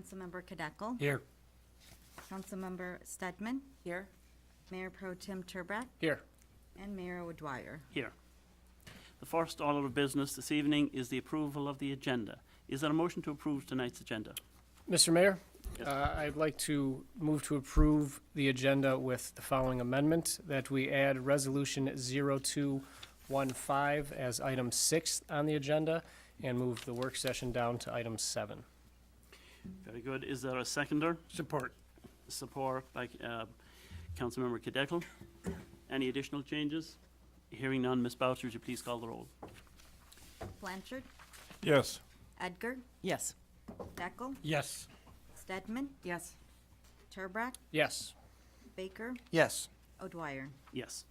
Councilmember Kadekel. Here. Councilmember Stedman. Here. Mayor Pro Tem Turbrack. Here. And Mayor O'Dwyer. Here. The first order of business this evening is the approval of the agenda. Is there a motion to approve tonight's agenda? Mr. Mayor, Yes. I'd like to move to approve the agenda with the following amendment, that we add Resolution 0215 as item 6 on the agenda and move the work session down to item 7. Very good. Is there a seconder? Support. Support by Councilmember Kadekel. Any additional changes? Hearing none, Ms. Boucher, would you please call the roll? Blanchard. Yes. Edgar. Yes. Kadekel. Yes. Stedman. Yes. Turbrack. Yes. Baker. Yes. O'Dwyer. Yes.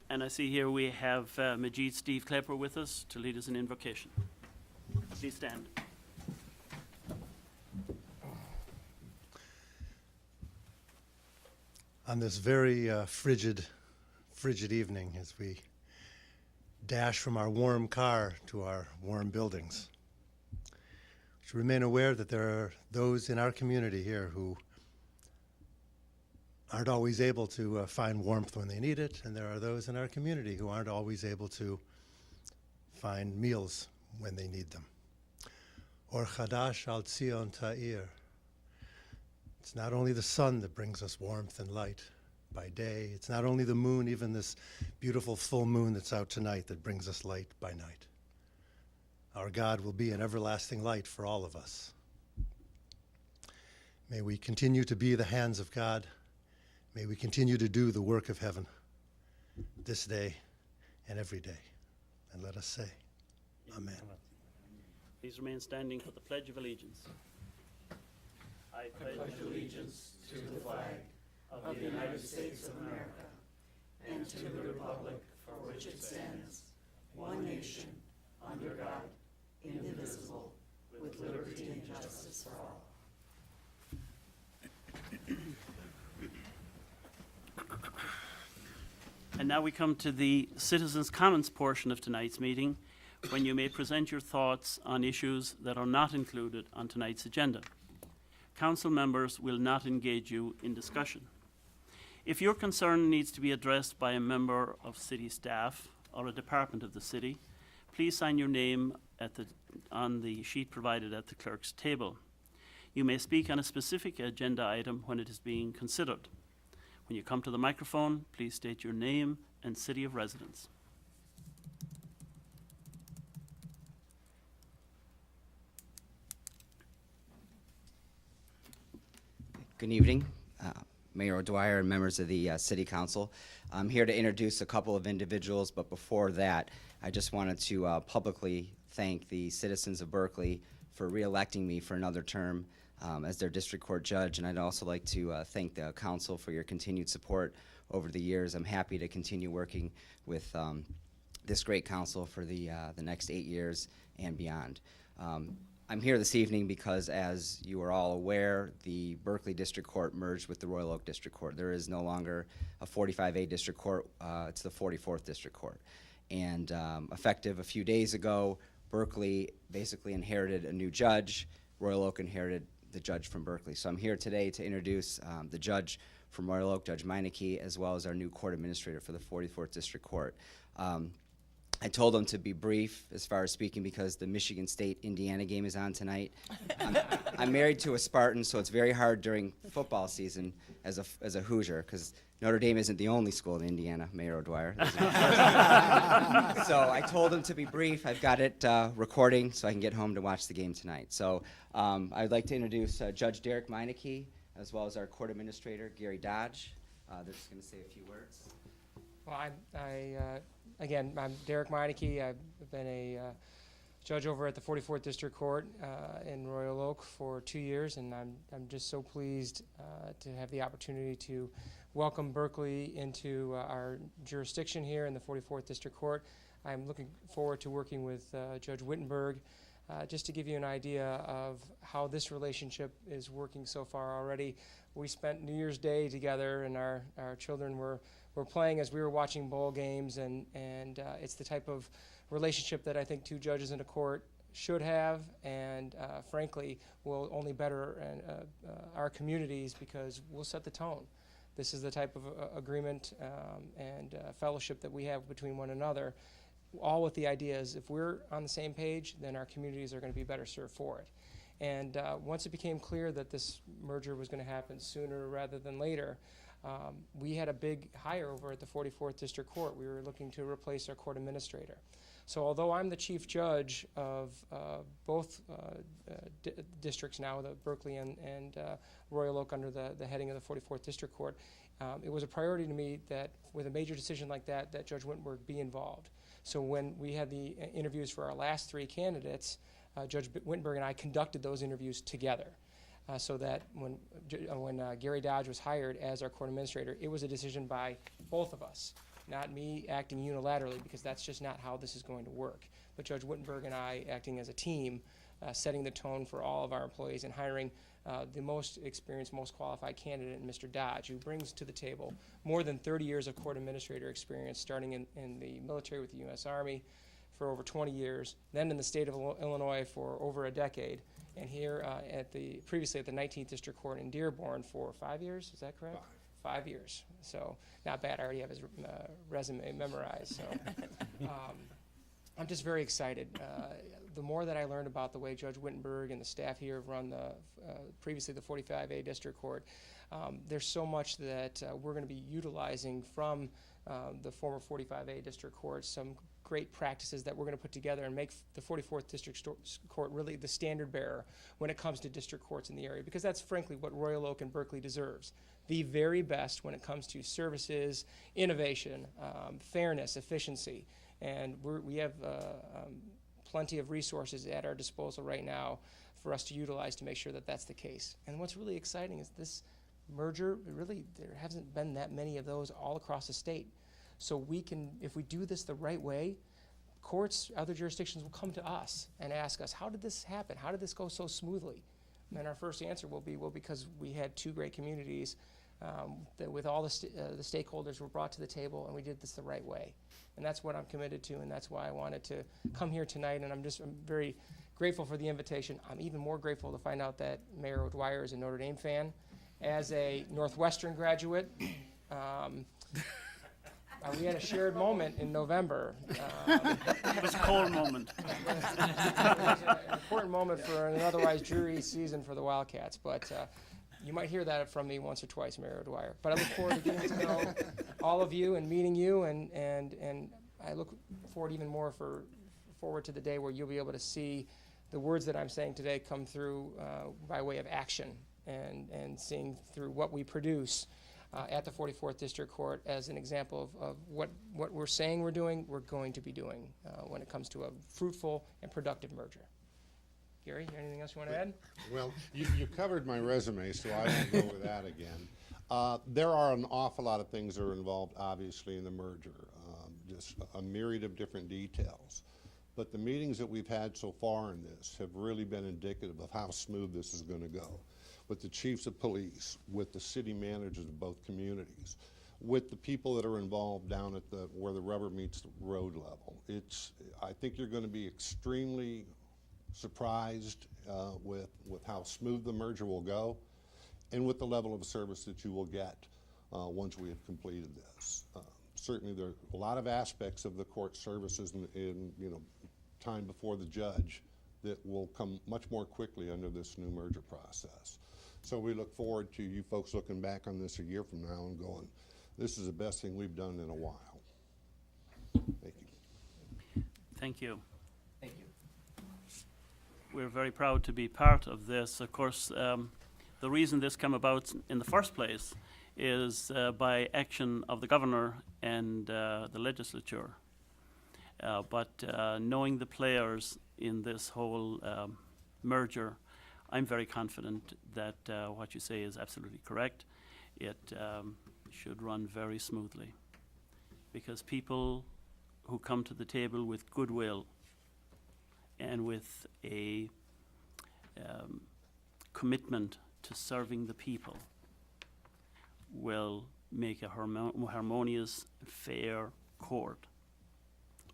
And I see here we have Majid Steve Klepper with us to lead us in invocation. Please stand. On this very frigid evening, as we dash from our warm car to our warm buildings, we should remain aware that there are those in our community here who aren't always able to find warmth when they need it, and there are those in our community who aren't always able to find meals when they need them. Or Chadash al Tzion Ta'ir. It's not only the sun that brings us warmth and light by day. It's not only the moon, even this beautiful full moon that's out tonight, that brings us light by night. Our God will be an everlasting light for all of us. May we continue to be the hands of God. May we continue to do the work of heaven this day and every day. And let us say, Amen. Please remain standing for the Pledge of Allegiance. I pledge allegiance to the flag of the United States of America and to the republic for which it stands, one nation, under God, indivisible, with liberty and justice for all. And now we come to the Citizens' Comments portion of tonight's meeting, when you may present your thoughts on issues that are not included on tonight's agenda. Council members will not engage you in discussion. If your concern needs to be addressed by a member of city staff or a department of the city, please sign your name on the sheet provided at the clerk's table. You may speak on a specific agenda item when it is being considered. When you come to the microphone, please state your name and city of residence. Good evening, Mayor O'Dwyer and members of the City Council. I'm here to introduce a couple of individuals, but before that, I just wanted to publicly thank the citizens of Berkeley for re-electing me for another term as their district court judge, and I'd also like to thank the council for your continued support over the years. I'm happy to continue working with this great council for the next 8 years and beyond. I'm here this evening because, as you are all aware, the Berkeley District Court merged with the Royal Oak District Court. There is no longer a 45A District Court, it's the 44th District Court. And effective a few days ago, Berkeley basically inherited a new judge. Royal Oak inherited the judge from Berkeley. So I'm here today to introduce the judge from Royal Oak, Judge Meineke, as well as our new court administrator for the 44th District Court. I told them to be brief as far as speaking because the Michigan State-Indiana game is on tonight. I'm married to a Spartan, so it's very hard during football season as a Hoosier, because Notre Dame isn't the only school in Indiana, Mayor O'Dwyer. So I told them to be brief. I've got it recording so I can get home to watch the game tonight. So I'd like to introduce Judge Derek Meineke, as well as our court administrator, Gary Dodge. They're just going to say a few words. Well, again, I'm Derek Meineke. I've been a judge over at the 44th District Court in Royal Oak for 2 years, and I'm just so pleased to have the opportunity to welcome Berkeley into our jurisdiction here in the 44th District Court. I'm looking forward to working with Judge Wittenberg. Just to give you an idea of how this relationship is working so far already, we spent New Year's Day together, and our children were playing as we were watching bowl games, and it's the type of relationship that I think two judges in a court should have, and frankly, will only better our communities because we'll set the tone. This is the type of agreement and fellowship that we have between one another, all with the idea is if we're on the same page, then our communities are going to be better served for it. And once it became clear that this merger was going to happen sooner rather than later, we had a big hire over at the 44th District Court. We were looking to replace our court administrator. So although I'm the chief judge of both districts now, the Berkley and Royal Oak under the heading of the 44th District Court, it was a priority to me that with a major decision like that, that Judge Wittenberg be involved. So when we had the interviews for our last 3 candidates, Judge Wittenberg and I conducted those interviews together. So that when Gary Dodge was hired as our court administrator, it was a decision by both of us, not me acting unilaterally, because that's just not how this is going to work. But Judge Wittenberg and I acting as a team, setting the tone for all of our employees and hiring the most experienced, most qualified candidate in Mr. Dodge, who brings to the table more than 30 years of court administrator experience, starting in the military with the U.S. Army for over 20 years, then in the state of Illinois for over a decade, and here previously at the 19th District Court in Dearborn for 5 years, is that correct? 5 years. So not bad, I already have his resume memorized. So I'm just very excited. The more that I learned about the way Judge Wittenberg and the staff here have run previously the 45A District Court, there's so much that we're going to be utilizing from the former 45A District Court, some great practices that we're going to put together and make the 44th District Court really the standard bearer when it comes to district courts in the area, because that's frankly what Royal Oak and Berkley deserves. The very best when it comes to services, innovation, fairness, efficiency, and we have plenty of resources at our disposal right now for us to utilize to make sure that that's the case. And what's really exciting is this merger, really, there hasn't been that many of those all across the state. So we can, if we do this the right way, courts, other jurisdictions will come to us and ask us, how did this happen? How did this go so smoothly? And our first answer will be, well, because we had 2 great communities that with all the stakeholders were brought to the table and we did this the right way. And that's what I'm committed to, and that's why I wanted to come here tonight, and I'm very grateful for the invitation. I'm even more grateful to find out that Mayor O'Dwyer is a Notre Dame fan. As a Northwestern graduate, we had a shared moment in November. It was a cold moment. It was an important moment for an otherwise dreary season for the Wildcats, but you might hear that from me once or twice, Mayor O'Dwyer. But I look forward to getting to know all of you and meeting you, and I look forward even more forward to the day where you'll be able to see the words that I'm saying today come through by way of action and seeing through what we produce at the 44th District Court as an example of what we're saying we're doing, we're going to be doing when it comes to a fruitful and productive merger. Gary, anything else you want to add? Well, you covered my resume, so I won't go over that again. There are an awful lot of things that are involved, obviously, in the merger, just a myriad of different details. But the meetings that we've had so far in this have really been indicative of how smooth this is going to go. With the chiefs of police, with the city managers of both communities, with the people that are involved down at where the rubber meets the road level. I think you're going to be extremely surprised with how smooth the merger will go, and with the level of service that you will get once we have completed this. Certainly, there are a lot of aspects of the court services in time before the judge that will come much more quickly under this new merger process. So we look forward to you folks looking back on this a year from now and going, this is the best thing we've done in a while. Thank you. Thank you. Thank you. We're very proud to be part of this. Of course, the reason this came about in the first place is by action of the governor and the legislature. But knowing the players in this whole merger, I'm very confident that what you say is absolutely correct. It should run very smoothly, because people who come to the table with goodwill and with a commitment to serving the people will make a harmonious, fair court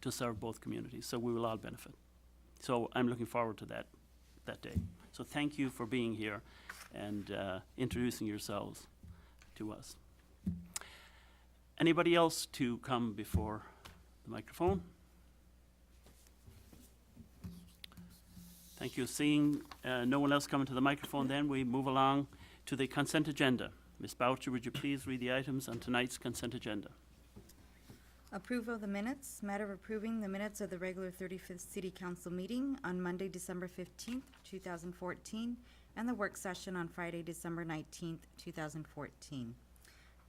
to serve both communities. So we will all benefit. So I'm looking forward to that day. So thank you for being here and introducing yourselves to us. Anybody else to come before the microphone? Thank you. Seeing no one else coming to the microphone, then we move along to the consent agenda. Ms. Boucher, would you please read the items on tonight's consent agenda? Approval of the minutes. Matter of approving the minutes of the regular 35th City Council meeting on Monday, December 15th, 2014, and the work session on Friday, December 19th, 2014.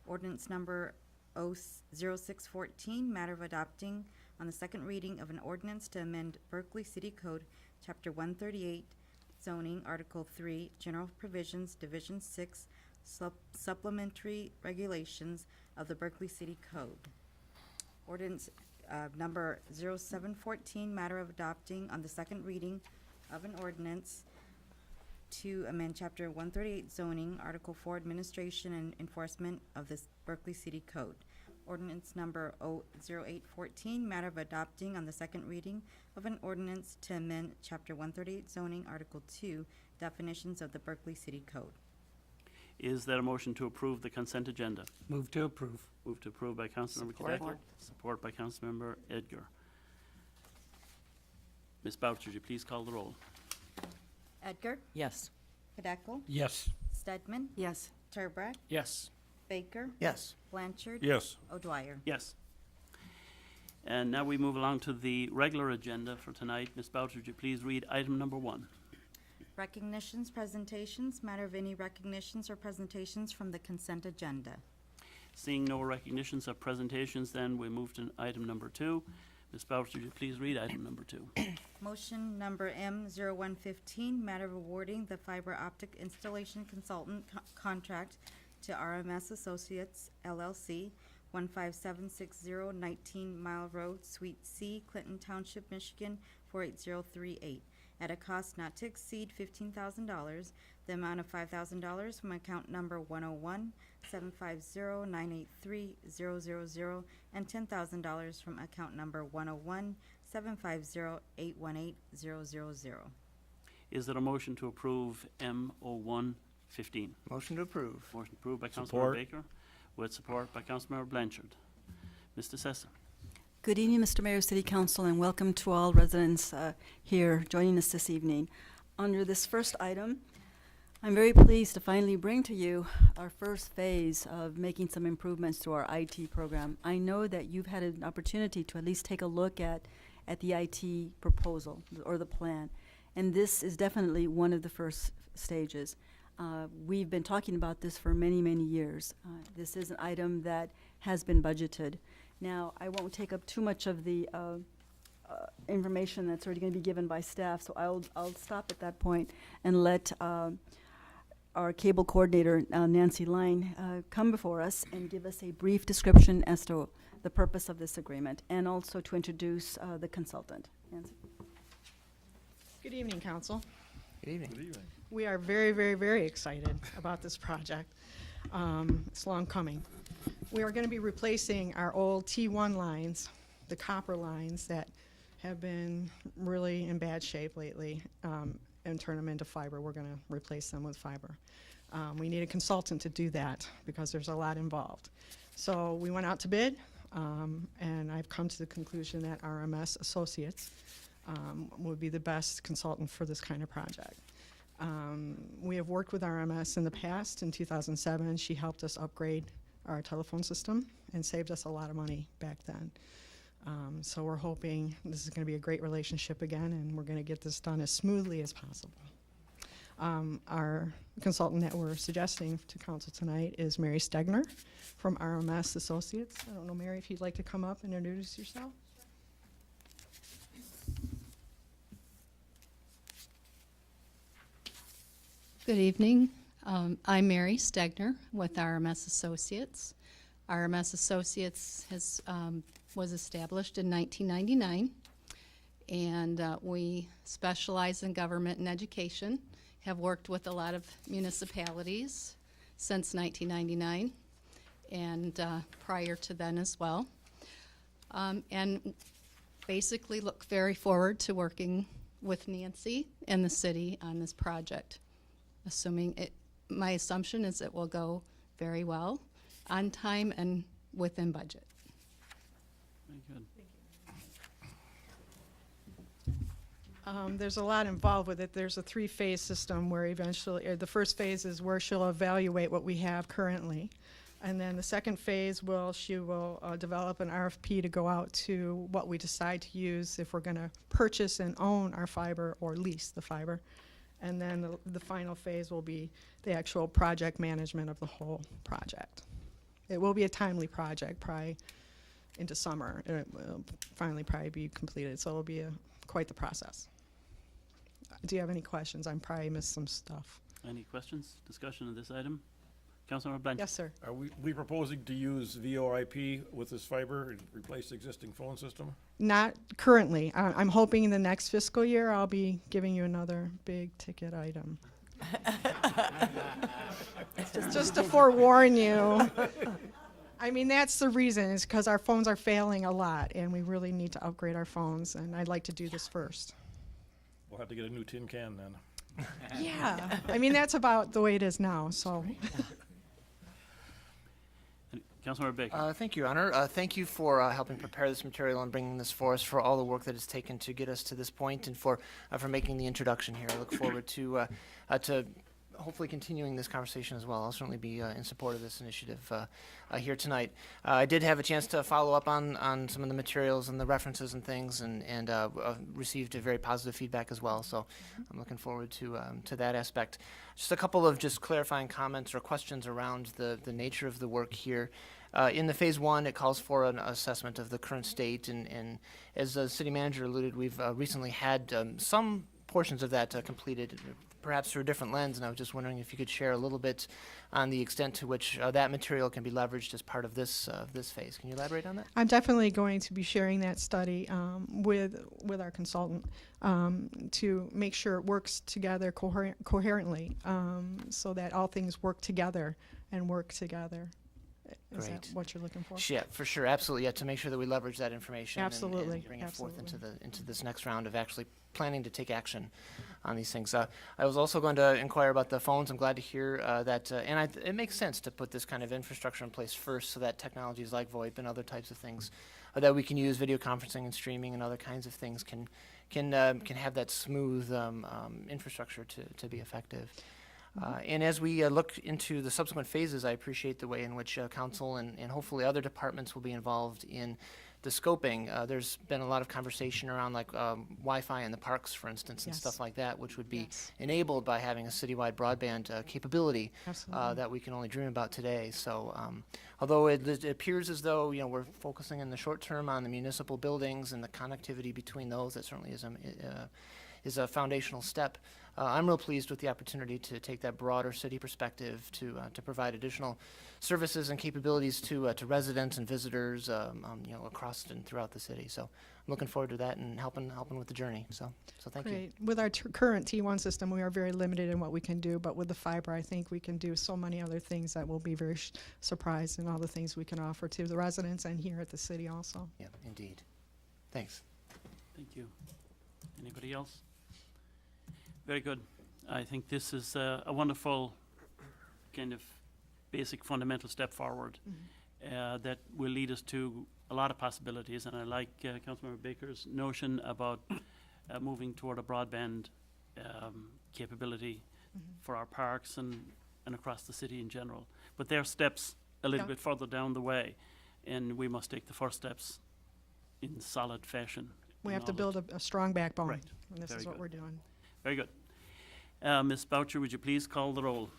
Ordinance number 0614, matter of adopting on the second reading of an ordinance to amend Berkley City Code, Chapter 138, zoning, Article 3, general provisions, Division 6, supplementary regulations of the Berkley City Code. Ordinance number 0714, matter of adopting on the second reading of an ordinance to amend Chapter 138 zoning, Article 4 administration and enforcement of this Berkley City Code. Ordinance number 0814, matter of adopting on the second reading of an ordinance to amend Chapter 138 zoning, Article 2 definitions of the Berkley City Code. Is there a motion to approve the consent agenda? Move to approve. Move to approve by Councilmember Support. Cadeckel. Support by Councilmember Edgar. Ms. Boucher, would you please call the roll? Edgar, Yes. Cadeckel, Yes. Stedman, Yes. Turbrack, Yes. Baker, Yes. Blanchard, Yes. O'Dwyer. Yes. And now we move along to the regular agenda for tonight. Ms. Boucher, would you please read item number 1? Recognitions, presentations, matter of any recognitions or presentations from the consent agenda. Seeing no recognitions of presentations, then we move to item number 2. Ms. Boucher, would you please read item number 2? Motion number M0115, matter of awarding the fiber optic installation consultant contract to RMS Associates LLC, 15760 19 Mile Road, Suite C, Clinton Township, Michigan, 48038, at a cost not to exceed $15,000, the amount of $5,000 from account number 101-750-983-000, and $10,000 from account number 101-750-818-000. Is there a motion to approve M0115? Motion to approve. Motion approved by Councilmember Support. Baker, with support by Councilmember Blanchard. Mr. Sessa. Good evening, Mr. Mayor, City Council, and welcome to all residents here joining us this evening. Under this first item, I'm very pleased to finally bring to you our first phase of making some improvements to our IT program. I know that you've had an opportunity to at least take a look at the IT proposal or the plan, and this is definitely one of the first stages. We've been talking about this for many, many years. This is an item that has been budgeted. Now, I won't take up too much of the information that's already going to be given by staff, so I'll stop at that point and let our cable coordinator, Nancy Line, come before us and give us a brief description as to the purpose of this agreement, and also to introduce the consultant. Nancy. Good evening, Council. Good evening. Good evening. We are very, very, very excited about this project. It's long coming. We are going to be replacing our old T1 lines, the copper lines that have been really in bad shape lately, and turn them into fiber. We're going to replace them with fiber. We need a consultant to do that because there's a lot involved. So we went out to bid, and I've come to the conclusion that RMS Associates would be the best consultant for this kind of project. We have worked with RMS in the past. In 2007, she helped us upgrade our telephone system and saved us a lot of money back then. So we're hoping this is going to be a great relationship again, and we're going to get this done as smoothly as possible. Our consultant that we're suggesting to council tonight is Mary Stegner from RMS Associates. I don't know, Mary, if you'd like to come up and introduce yourself. Good evening. I'm Mary Stegner with RMS Associates. RMS Associates was established in 1999, and we specialize in government and education, have worked with a lot of municipalities since 1999, and prior to then as well, and basically look very forward to working with Nancy and the city on this project. My assumption is it will go very well, on time and within budget. Very good. There's a lot involved with it. There's a 3-phase system where eventually, the first phase is where she'll evaluate what we have currently. And then the second phase she will develop an RFP to go out to what we decide to use, if we're going to purchase and own our fiber or lease the fiber. And then the final phase will be the actual project management of the whole project. It will be a timely project, probably into summer. It will finally probably be completed, so it'll be quite the process. Do you have any questions? I probably missed some stuff. Any questions, discussion on this item? Councilmember Blanchard? Yes, sir. Are we proposing to use VoIP with this fiber and replace the existing phone system? Not currently. I'm hoping in the next fiscal year I'll be giving you another big ticket item. Just to forewarn you. I mean, that's the reason, is because our phones are failing a lot and we really need to upgrade our phones, and I'd like to do this first. We'll have to get a new tin can then. Yeah. I mean, that's about the way it is now, so. Councilmember Baker? Thank you, Your Honor. Thank you for helping prepare this material and bringing this for us, for all the work that it's taken to get us to this point, and for making the introduction here. I look forward to hopefully continuing this conversation as well. I'll certainly be in support of this initiative here tonight. I did have a chance to follow up on some of the materials and the references and things, and received a very positive feedback as well. So I'm looking forward to that aspect. Just a couple of just clarifying comments or questions around the nature of the work here. In the phase 1, it calls for an assessment of the current state, and as the city manager alluded, we've recently had some portions of that completed, perhaps through a different lens, and I was just wondering if you could share a little bit on the extent to which that material can be leveraged as part of this phase. Can you elaborate on that? I'm definitely going to be sharing that study with our consultant to make sure it works together coherently, so that all things work together and work together. Is that Great. what you're looking for? Yeah, for sure, absolutely. Yeah, to make sure that we leverage that information Absolutely, and bring it forth absolutely. into this next round of actually planning to take action on these things. I was also going to inquire about the phones. I'm glad to hear that, it makes sense to put this kind of infrastructure in place first, so that technologies like VoIP and other types of things that we can use, video conferencing and streaming and other kinds of things, can have that smooth infrastructure to be effective. And as we look into the subsequent phases, I appreciate the way in which council and hopefully other departments will be involved in the scoping. There's been a lot of conversation around like Wi-Fi in the parks, for instance, and Yes. stuff like that, which would be Yes. enabled by having a citywide broadband capability Absolutely. that we can only dream about today. So although it appears as though we're focusing in the short term on the municipal buildings and the connectivity between those, that certainly is a foundational step. I'm real pleased with the opportunity to take that broader city perspective to provide additional services and capabilities to residents and visitors, across and throughout the city. So I'm looking forward to that and helping with the journey. So thank you. Great. With our current T1 system, we are very limited in what we can do, but with the fiber, I think we can do so many other things that will be very surprised in all the things we can offer to the residents and here at the city also. Yeah, indeed. Thanks. Thank you. Anybody else? Very good. I think this is a wonderful kind of basic fundamental step forward that will lead us to a lot of possibilities. And I like Councilmember Baker's notion about moving toward a broadband capability for our parks and across the city in general. But there are steps a little Yeah. bit further down the way, and we must take the first steps in solid fashion. We in have to all of build a strong backbone, Right. and this Very is what good. we're doing. Very good. Ms. Boucher, would you please call the roll?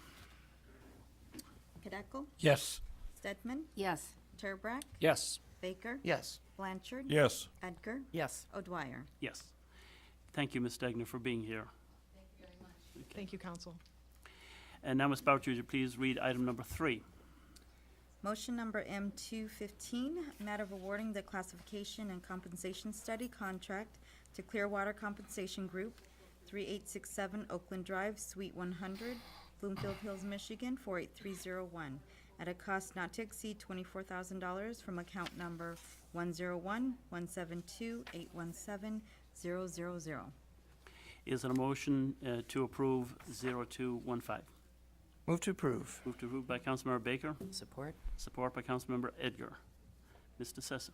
Kadeco? Yes. Stedman? Yes. Turbrack? Yes. Baker? Yes. Blanchard? Yes. Edgar? Yes. O'Dwyer? Yes. Thank you, Ms. Stegner, for being here. Thank you, Council. And now, Ms. Boucher, would you please read item number 3? Motion number M215, matter of awarding the classification and compensation study contract to Clearwater Compensation Group, 3867 Oakland Drive, Suite 100, Bloomfield Hills, Michigan, 48301, at a cost not to exceed $24,000 from account number 101-172-817-000. Is there a motion to approve 0215? Move to approve. Moved to approve by Councilmember Baker, Support. support by Councilmember Edgar. Mr. Sessom.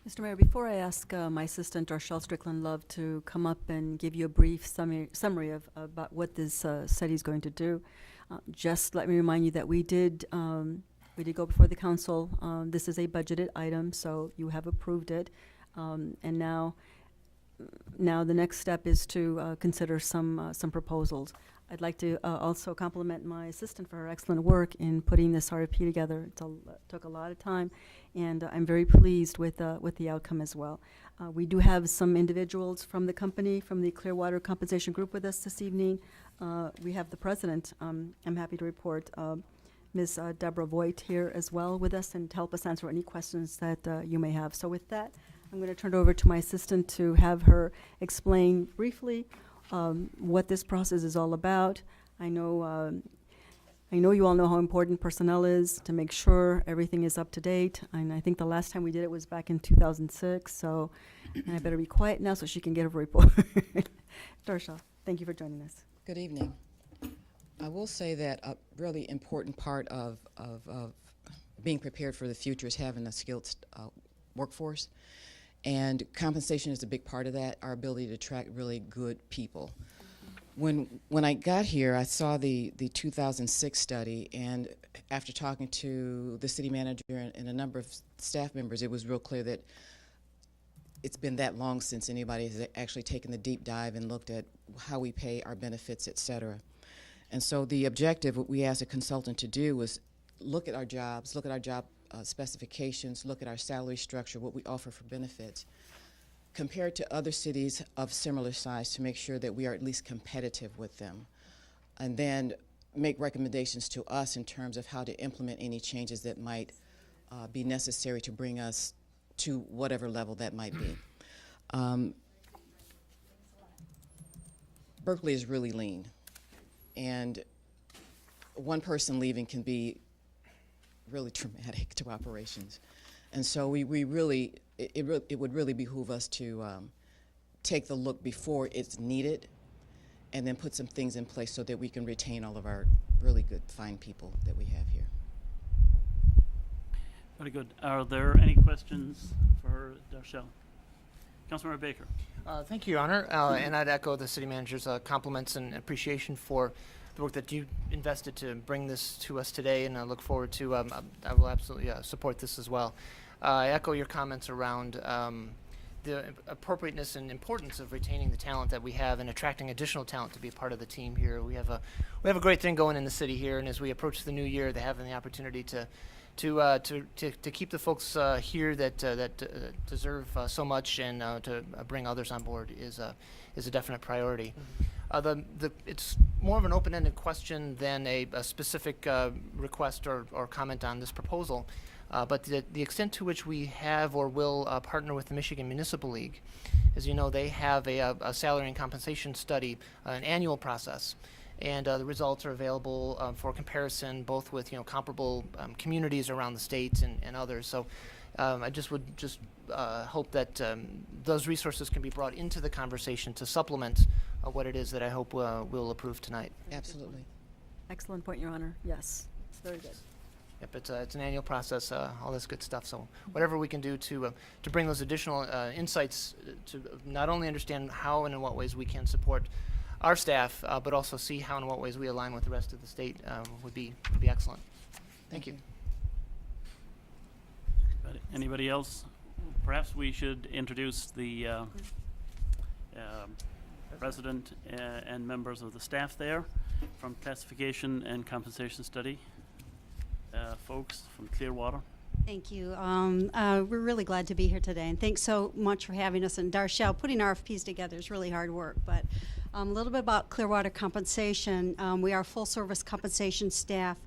Mr. Mayor, before I ask my assistant, Darshell Strickland Love, to come up and give you a brief summary of about what this study is going to do, just let me remind you that we did go before the council. This is a budgeted item, so you have approved it, and now the next step is to consider some proposals. I'd like to also compliment my assistant for her excellent work in putting this RFP together. It took a lot of time, and I'm very pleased with the outcome as well. We do have some individuals from the company, from the Clearwater Compensation Group with us this evening. We have the president, I'm happy to report, Ms. Deborah Voigt here as well with us, and to help us answer any questions that you may have. So with that, I'm going to turn it over to my assistant to have her explain briefly what this process is all about. I know you all know how important personnel is to make sure everything is up to date. And I think the last time we did it was back in 2006. So I better be quiet now so she can get her report. Darshell, thank you for joining us. Good evening. I will say that a really important part of being prepared for the future is having a skilled workforce. And compensation is a big part of that, our ability to attract really good people. When I got here, I saw the 2006 study, and after talking to the city manager and a number of staff members, it was real clear that it's been that long since anybody has actually taken the deep dive and looked at how we pay our benefits, et cetera. And so the objective, what we asked a consultant to do, was look at our jobs, look at our job specifications, look at our salary structure, what we offer for benefits, compared to other cities of similar size to make sure that we are at least competitive with them, and then make recommendations to us in terms of how to implement any changes that might be necessary to bring us to whatever level that might be. Berkeley is really lean, and one person leaving can be really traumatic to operations. And so we really, it would really behoove us to take the look before it's needed, and then put some things in place so that we can retain all of our really good, fine people that we have here. Very good. Are there any questions for Darshell? Councilmember Baker. Thank you, Your Honor. And I'd echo the city manager's compliments and appreciation for the work that you invested to bring this to us today, and I look forward to, I will absolutely support this as well. I echo your comments around the appropriateness and importance of retaining the talent that we have and attracting additional talent to be a part of the team here. We have a great thing going in the city here, and as we approach the new year, they have the opportunity to keep the folks here that deserve so much, and to bring others on board is a definite priority. It's more of an open-ended question than a specific request or comment on this proposal. But the extent to which we have or will partner with the Michigan Municipal League, as you know, they have a salary and compensation study, an annual process, and the results are available for comparison, both with comparable communities around the state and others. So I would hope that those resources can be brought into the conversation to supplement what it is that I hope we'll approve tonight. Absolutely. Excellent point, Your Honor. Yes, it's very good. Yep, it's an annual process, all this good stuff. So whatever we can do to bring those additional insights to not only understand how and in what ways we can support our staff, but also see how and in what ways we align with the rest of the state would be excellent. Thank you. Anybody else? Perhaps we should introduce the president and members of the staff there from Classification and Compensation Study. Folks from Clearwater. Thank you. We're really glad to be here today, and thanks so much for having us. And Darshell, putting RFPs together is really hard work, but a little bit about Clearwater Compensation. We are full-service compensation staff.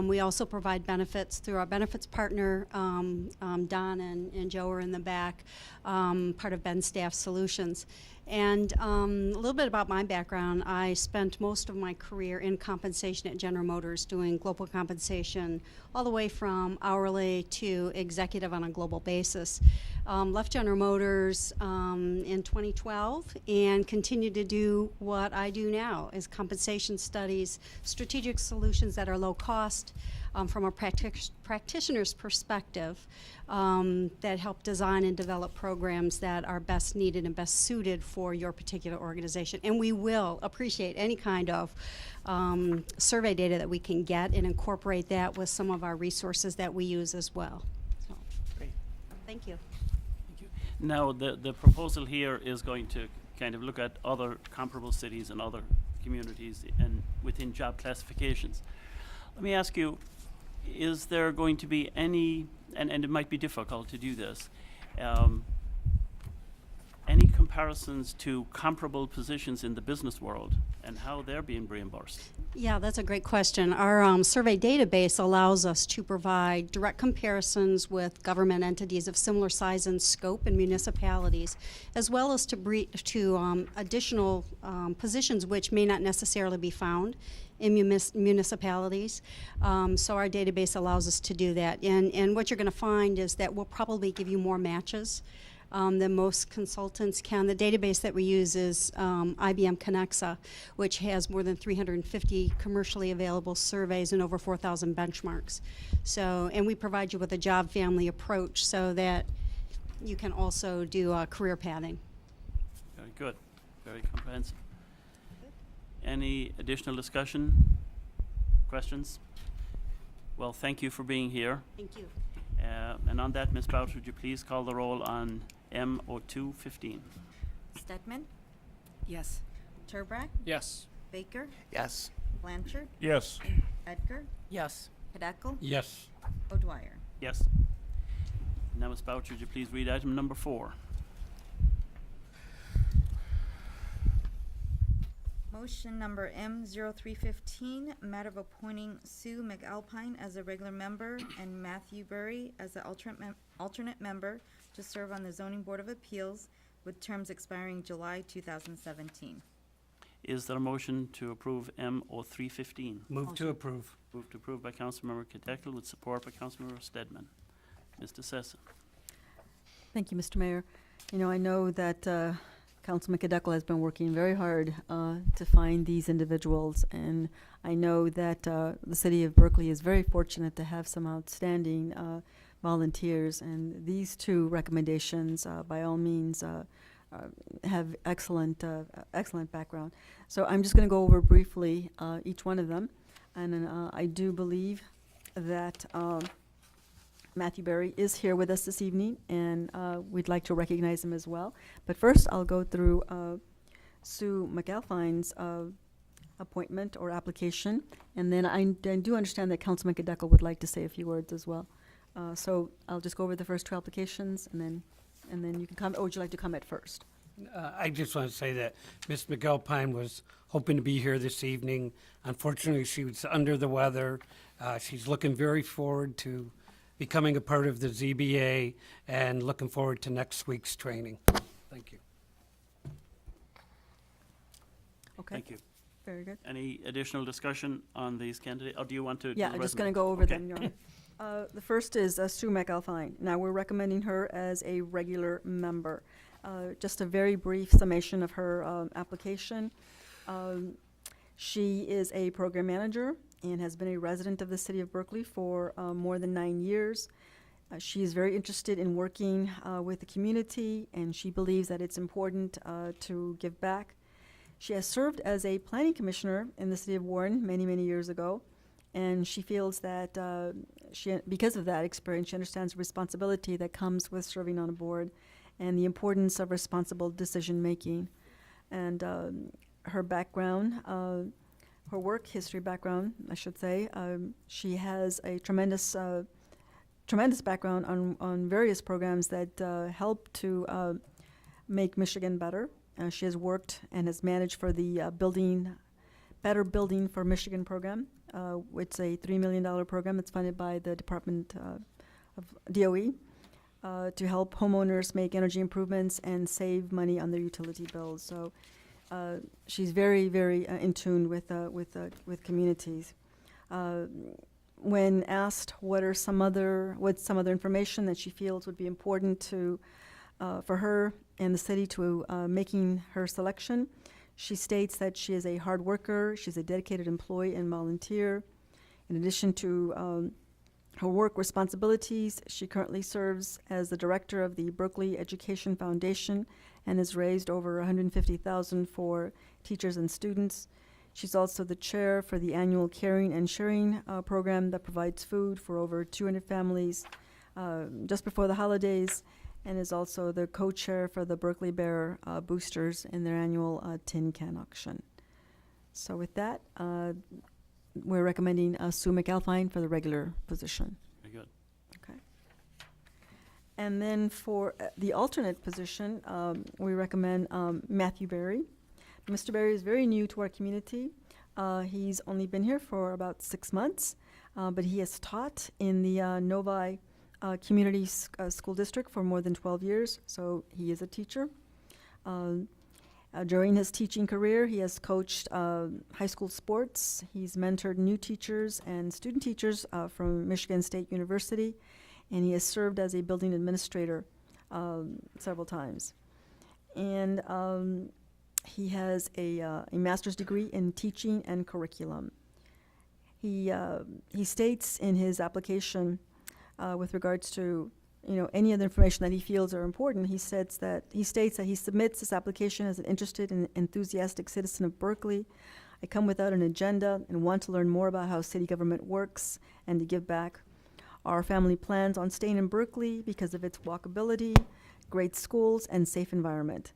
We also provide benefits through our benefits partner. Don and Joe are in the back, part of Ben Staff Solutions. And a little bit about my background. I spent most of my career in compensation at General Motors doing global compensation all the way from hourly to executive on a global basis. Left General Motors in 2012 and continued to do what I do now is compensation studies, strategic solutions that are low cost from a practitioner's perspective that help design and develop programs that are best needed and best suited for your particular organization. And we will appreciate any kind of survey data that we can get and incorporate that with some of our resources that we use as well. So, Great. thank you. Now, the proposal here is going to kind of look at other comparable cities and other communities and within job classifications. Let me ask you, is there going to be any, and it might be difficult to do this, any comparisons to comparable positions in the business world and how they're being reimbursed? Yeah, that's a great question. Our survey database allows us to provide direct comparisons with government entities of similar size and scope and municipalities, as well as to additional positions which may not necessarily be found in municipalities. So our database allows us to do that. And what you're going to find is that we'll probably give you more matches than most consultants can. The database that we use is IBM Connexa, which has more than 350 commercially available surveys and over 4,000 benchmarks. So, and we provide you with a job family approach so that you can also do career pathing. Very good, very comprehensive. Any additional discussion, questions? Well, thank you for being here. Thank you. And on that, Ms. Boucher, would you please call the roll on M0215? Stedman, Yes. Turbrack, Yes. Baker, Yes. Blanchard, Yes. Edgar, Yes. Kadeco, Yes. O'Dwyer. Yes. Now, Ms. Boucher, would you please read item number 4? Motion number M0315, matter of appointing Sue McAlpine as a regular member and Matthew Burry as the alternate member to serve on the Zoning Board of Appeals with terms expiring July 2017. Is there a motion to approve M0315? Move to approve. Moved to approve by Councilmember Kadeco with support by Councilmember Stedman. Mr. Sessa. Thank you, Mr. Mayor. You know, I know that Councilman Kadeco has been working very hard to find these individuals, and I know that the city of Berkeley is very fortunate to have some outstanding volunteers, and these two recommendations, by all means, have excellent background. So I'm just going to go over briefly each one of them, and I do believe that Matthew Berry is here with us this evening, and we'd like to recognize him as well. But first, I'll go through Sue McAlpine's appointment or application, and then I do understand that Councilman Kadeco would like to say a few words as well. So I'll just go over the first two applications, and then you can comment, or would you like to comment first? I just want to say that Ms. McAlpine was hoping to be here this evening. Unfortunately, she was under the weather. She's looking very forward to becoming a part of the ZBA and looking forward to next week's training. Thank you. Okay. Thank you. Very good. Any additional discussion on these candidates, or do you want to? do Yeah, the I'm just resume? going to go over Okay. them, Your Honor. The first is Sue McAlpine. Now, we're recommending her as a regular member. Just a very brief summation of her application. She is a program manager and has been a resident of the city of Berkeley for more than 9 years. She is very interested in working with the community, and she believes that it's important to give back. She has served as a planning commissioner in the city of Warren many, many years ago, and she feels that because of that experience, she understands the responsibility that comes with serving on a board and the importance of responsible decision-making. And her background, her work history background, I should say, she has a tremendous background on various programs that help to make Michigan better. She has worked and has managed for the Better Building for Michigan program. It's a $3 million program that's funded by the Department of DOE. to help homeowners make energy improvements and save money on their utility bills. So she's very, very in tune with communities. When asked what's some other information that she feels would be important to for her and the city to making her selection, she states that she is a hard worker, she's a dedicated employee and volunteer. In addition to her work responsibilities, she currently serves as the director of the Berkley Education Foundation and has raised over $150,000 for teachers and students. She's also the chair for the annual Caring and Sharing program that provides food for over 200 families just before the holidays, and is also the co-chair for the Berkeley Bear Boosters in their annual tin can auction. So with that, we're recommending Sue McAlpine for the regular position. Very good. Okay. And then for the alternate position, we recommend Matthew Berry. Mr. Berry is very new to our community. He's only been here for about 6 months, but he has taught in the Novi Community School District for more than 12 years, so he is a teacher. During his teaching career, he has coached high school sports. He's mentored new teachers and student teachers from Michigan State University, and he has served as a building administrator several times. And he has a master's degree in teaching and curriculum. He states in his application with regards to any other information that he feels are important. He states that he submits this application as an interested and enthusiastic citizen of Berkeley. I come without an agenda and want to learn more about how city government works and to give back. Our family plans on staying in Berkeley because of its walkability, great schools, and safe environment.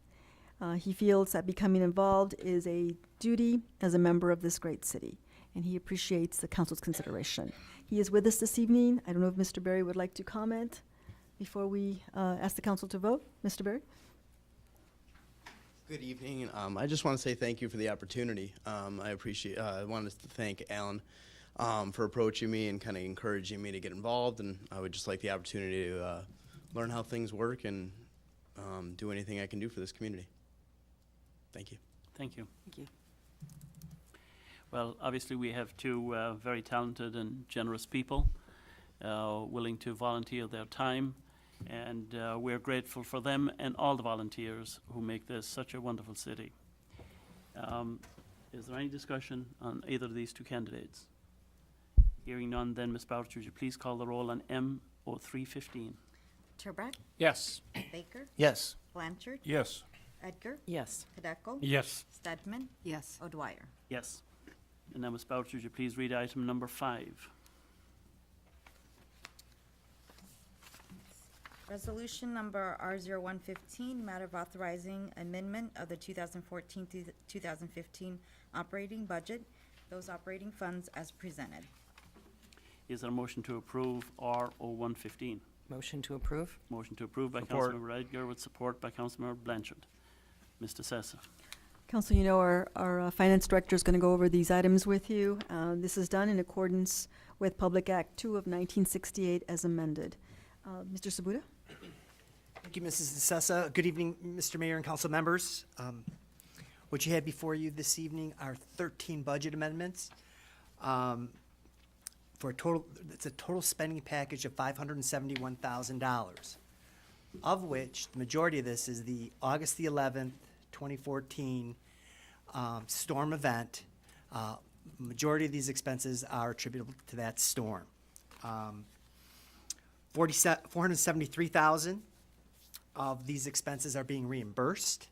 He feels that becoming involved is a duty as a member of this great city, and he appreciates the council's consideration. He is with us this evening. I don't know if Mr. Berry would like to comment before we ask the council to vote. Mr. Berry? Good evening. I just want to say thank you for the opportunity. I wanted to thank Alan for approaching me and kind of encouraging me to get involved, and I would just like the opportunity to learn how things work and do anything I can do for this community. Thank you. Thank you. Thank you. Well, obviously we have two very talented and generous people willing to volunteer their time, and we're grateful for them and all the volunteers who make this such a wonderful city. Is there any discussion on either of these two candidates? Hearing none, then Ms. Boucher, would you please call the roll on M0315? Turbrack, Yes. Baker, Yes. Blanchard, Yes. Edgar, Yes. Kadeko, Yes. Stedman, Yes. O'Dwyer. Yes. And now, Ms. Boucher, would you please read item number 5? Resolution number R0115, matter of authorizing amendment of the 2014 through 2015 operating budget, those operating funds as presented. Is there a motion to approve R0115? Motion to approve? Motion to approve by Support. Councilmember Edgar with support by Councilmember Blanchard. Mr. Sessa. Council, our finance director is going to go over these items with you. This is done in accordance with Public Act 2 of 1968 as amended. Mr. Sabuda? Thank you, Mrs. DeSessa. Good evening, Mr. Mayor and council members. What you have before you this evening are 13 budget amendments for it's a total spending package of $571,000, of which the majority of this is the August the 11th, 2014 storm event. Majority of these expenses are attributable to that storm. $473,000 of these expenses are being reimbursed.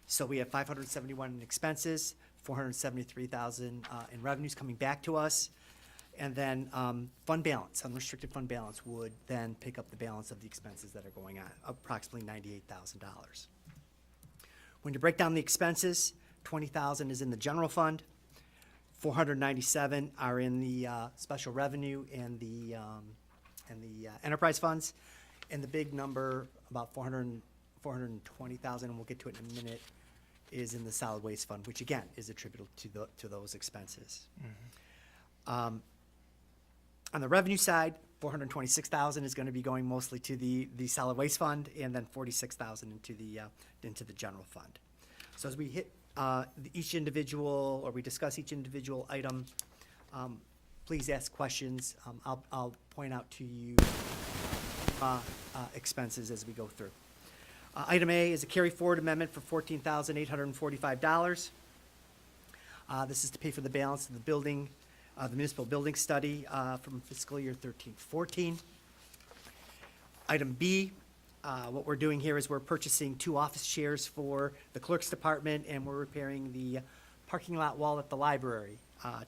So we have 571 in expenses, 473,000 in revenues coming back to us. And then fund balance, unrestricted fund balance would then pick up the balance of the expenses that are going on, approximately $98,000. When you break down the expenses, $20,000 is in the general fund, 497 are in the special revenue and the enterprise funds, and the big number, about 420,000, and we'll get to it in a minute, is in the solid waste fund, which again is attributable to those expenses. On the revenue side, $426,000 is going to be going mostly to the solid waste fund, and then $46,000 into the general fund. So as we hit each individual, or we discuss each individual item, please ask questions. I'll point out to you expenses as we go through. Item A is a carry forward amendment for $14,845. This is to pay for the balance of the building, the municipal building study from fiscal year 13-14. Item B, what we're doing here is we're purchasing 2 office chairs for the clerk's department, and we're repairing the parking lot wall at the library.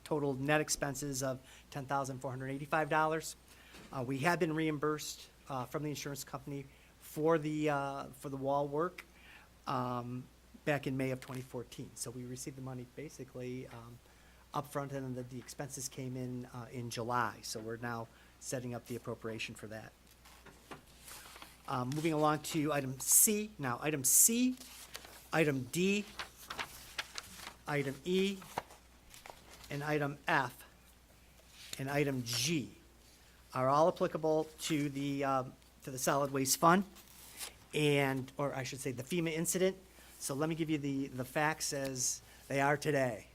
Total net expenses of $10,485. We have been reimbursed from the insurance company for the wall work back in May of 2014. So we received the money basically upfront, and the expenses came in July. So we're now setting up the appropriation for that. Moving along to item C. Now, item C, item D, item E, and item F, and item G are all applicable to the solid waste fund, or I should say the FEMA incident. So let me give you the facts as they are today.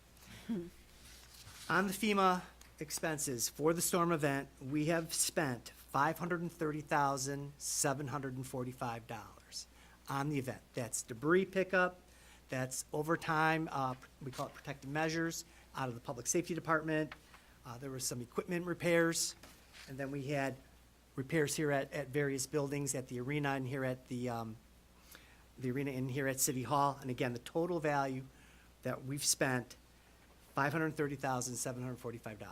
On the FEMA expenses for the storm event, we have spent $530,745 on the event. That's debris pickup, that's overtime, we call it protective measures, out of the public safety department. There was some equipment repairs, and then we had repairs here at various buildings, at the arena and here at the arena in here at City Hall. And again, the total value that we've spent, $530,745.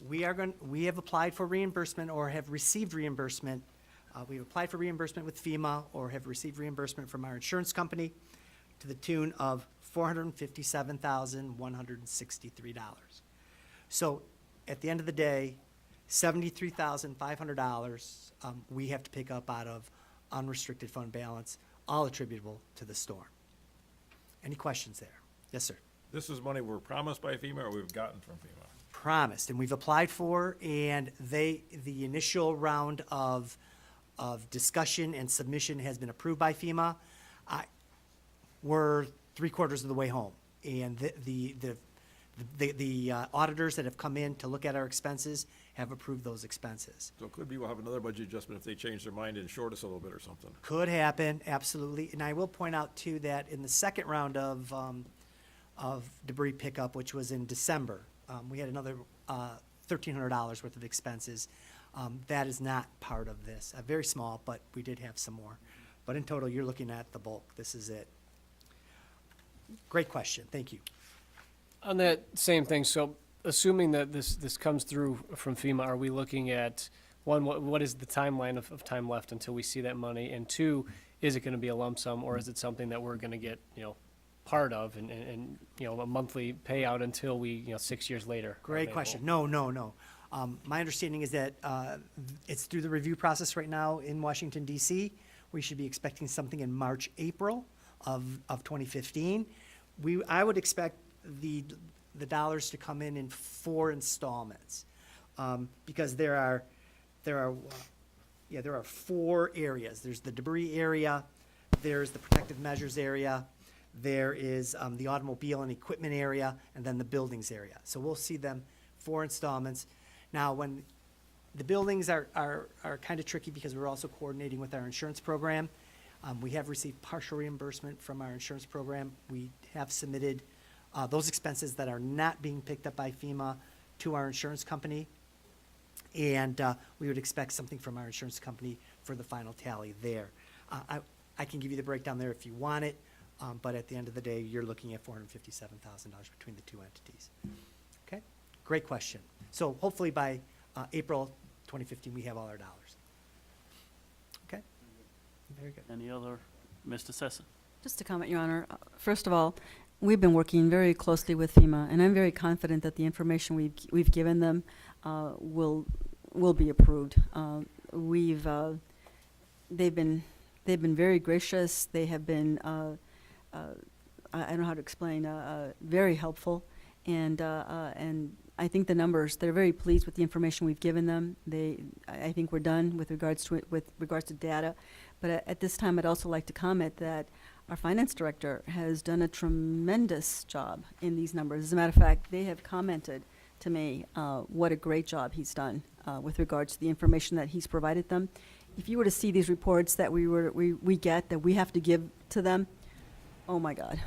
We have applied for reimbursement or have received reimbursement. We've applied for reimbursement with FEMA or have received reimbursement from our insurance company to the tune of $457,163. So at the end of the day, $73,500 we have to pick up out of unrestricted fund balance, all attributable to the storm. Any questions there? Yes, sir. This is money we're promised by FEMA or we've gotten from FEMA? Promised, and we've applied for, and the initial round of discussion and submission has been approved by FEMA. We're 3/4 of the way home, and the auditors that have come in to look at our expenses have approved those expenses. So it could be we'll have another budget adjustment if they change their mind and short us a little bit or something. Could happen, absolutely. And I will point out too that in the second round of debris pickup, which was in December, we had another $1,300 worth of expenses. That is not part of this. Very small, but we did have some more. But in total, you're looking at the bulk. This is it. Great question. Thank you. On that same thing, so assuming that this comes through from FEMA, are we looking at, one, what is the timeline of time left until we see that money? And two, is it going to be a lump sum, or is it something that we're going to get, part of and a monthly payout until we, 6 years later? Great question. No. My understanding is that it's through the review process right now in Washington, D.C. We should be expecting something in March, April of 2015. I would expect the dollars to come in 4 installments, because there are 4 areas. There's the debris area, there's the protective measures area, there is the automobile and equipment area, and then the buildings area. So we'll see them 4 installments. Now, when the buildings are kind of tricky because we're also coordinating with our insurance program. We have received partial reimbursement from our insurance program. We have submitted those expenses that are not being picked up by FEMA to our insurance company. And we would expect something from our insurance company for the final tally there. I can give you the breakdown there if you want it, but at the end of the day, you're looking at $457,000 between the 2 entities. Okay, great question. So hopefully by April 2015, we have all our dollars. Okay, very good. Any other, Mr. Sessa? Just to comment, Your Honor, first of all, we've been working very closely with FEMA, and I'm very confident that the information we've given them will be approved. They've been very gracious. They have been I don't know how to explain, very helpful, and I think the numbers, they're very pleased with the information we've given them. I think we're done with regards to data. But at this time, I'd also like to comment that our finance director has done a tremendous job in these numbers. As a matter of fact, they have commented to me what a great job he's done with regards to the information that he's provided them. If you were to see these reports that we get, that we have to give to them, oh my God.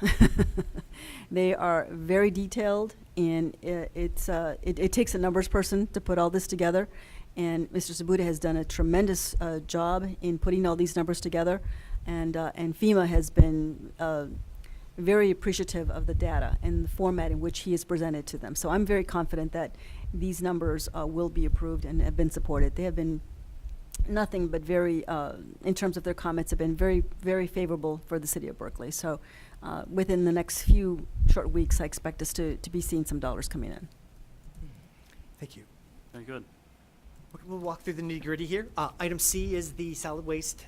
They are very detailed, and it takes a numbers person to put all this together. And Mr. Sabuda has done a tremendous job in putting all these numbers together. And FEMA has been very appreciative of the data and the format in which he has presented to them. So I'm very confident that these numbers will be approved and have been supported. They have been nothing but very, in terms of their comments, have been very, very favorable for the city of Berkeley. So within the next few short weeks, I expect us to be seeing some dollars coming in. Thank you. Very good. We'll walk through the nitty-gritty here. Item C is the solid waste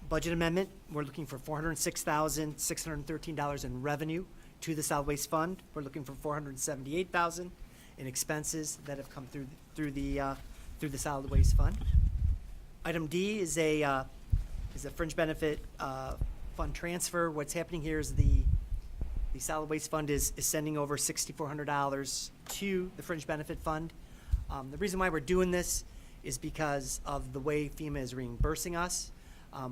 budget amendment. We're looking for $406,613 in revenue to the solid waste fund. We're looking for $478,000 in expenses that have come through the solid waste fund. Item D is a fringe benefit fund transfer. What's happening here is the solid waste fund is sending over $6,400 to the fringe benefit fund. The reason why we're doing this is because of the way FEMA is reimbursing us.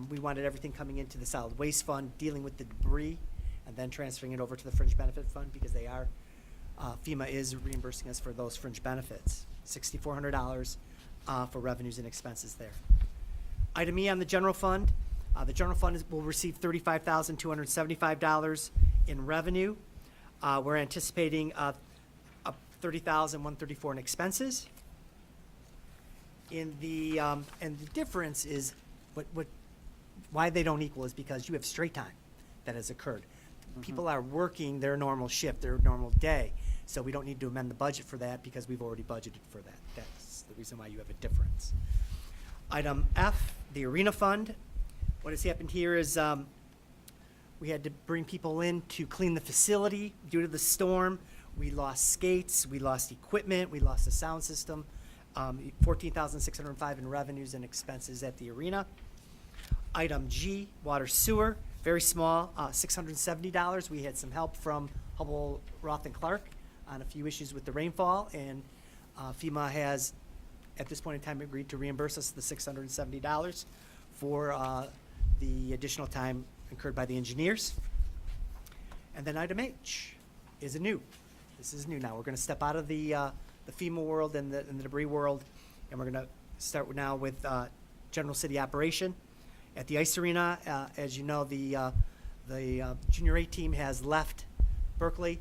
We wanted everything coming into the solid waste fund, dealing with the debris, and then transferring it over to the fringe benefit fund because FEMA is reimbursing us for those fringe benefits. $6,400 for revenues and expenses there. Item E on the general fund. The general fund will receive $35,275 in revenue. We're anticipating $30,134 in expenses. And the difference is why they don't equal is because you have straight time that has occurred. People are working their normal shift, their normal day. So we don't need to amend the budget for that because we've already budgeted for that. That's the reason why you have a difference. Item F, the arena fund. What has happened here is we had to bring people in to clean the facility due to the storm. We lost skates, we lost equipment, we lost the sound system. $14,605 in revenues and expenses at the arena. Item G, water sewer, very small, $670. We had some help from Hubble, Roth, and Clark on a few issues with the rainfall, and FEMA has, at this point in time, agreed to reimburse us the $670 for the additional time incurred by the engineers. And then item H is new. This is new now. We're going to step out of the FEMA world and the debris world, and we're going to start now with general city operation. At the ice arena, as you know, the junior A team has left Berkeley,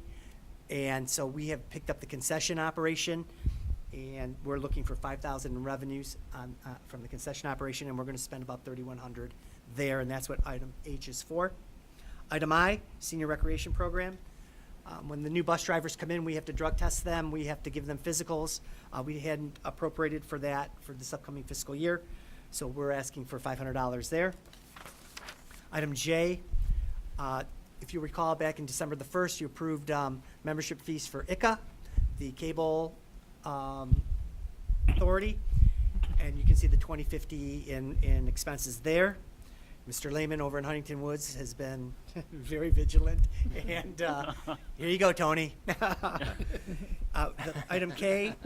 and so we have picked up the concession operation, and we're looking for $5,000 in revenues from the concession operation, and we're going to spend about $3,100 there, and that's what item H is for. Item I, senior recreation program. When the new bus drivers come in, we have to drug test them. We have to give them physicals. We hadn't appropriated for that for this upcoming fiscal year, so we're asking for $500 there. Item J, if you recall, back in December the 1st, you approved membership fees for ICA, the cable authority, and you can see the $20.50 in expenses there. Mr. Lehman over in Huntington Woods has been very vigilant, and here you go, Tony. Item K,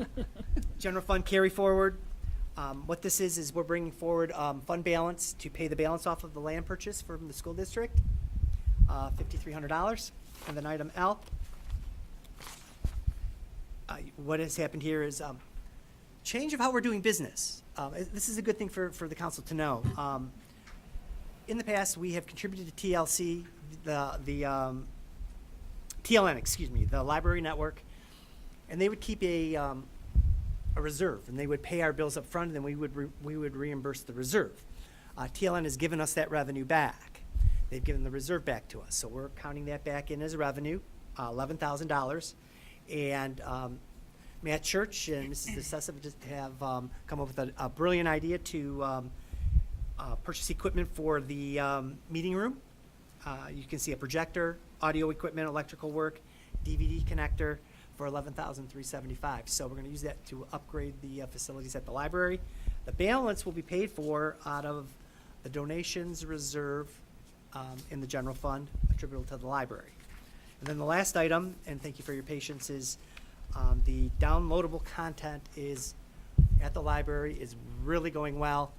general fund carry forward. What this is we're bringing forward fund balance to pay the balance off of the land purchase from the school district, $5,300. And then item L, what has happened here is change of how we're doing business. This is a good thing for the council to know. In the past, we have contributed to TLC, TLN, the library network, and they would keep a reserve, and they would pay our bills up front, and then we would reimburse the reserve. TLN has given us that revenue back. They've given the reserve back to us, so we're counting that back in as revenue, $11,000. And Matt Church and Mrs. DeSessa have come up with a brilliant idea to purchase equipment for the meeting room. You can see a projector, audio equipment, electrical work, DVD connector, for $11,375. So we're gonna use that to upgrade the facilities at the library. The balance will be paid for out of the donations reserve in the general fund attributable to the library. And then the last item, and thank you for your patience, is the downloadable content is at the library is really going well.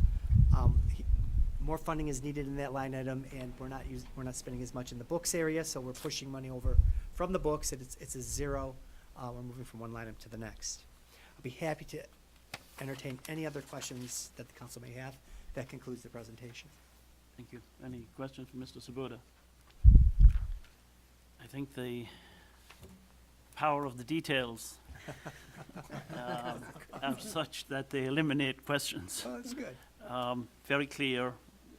More funding is needed in that line item, and we're not spending as much in the books area, so we're pushing money over from the books. It's a zero. We're moving from one line item to the next. I'll be happy to entertain any other questions that the council may have. That concludes the presentation. Thank you. Any questions for Mr. Sabuda? I think the power of the details are such that they eliminate questions. Oh, that's good. Very clear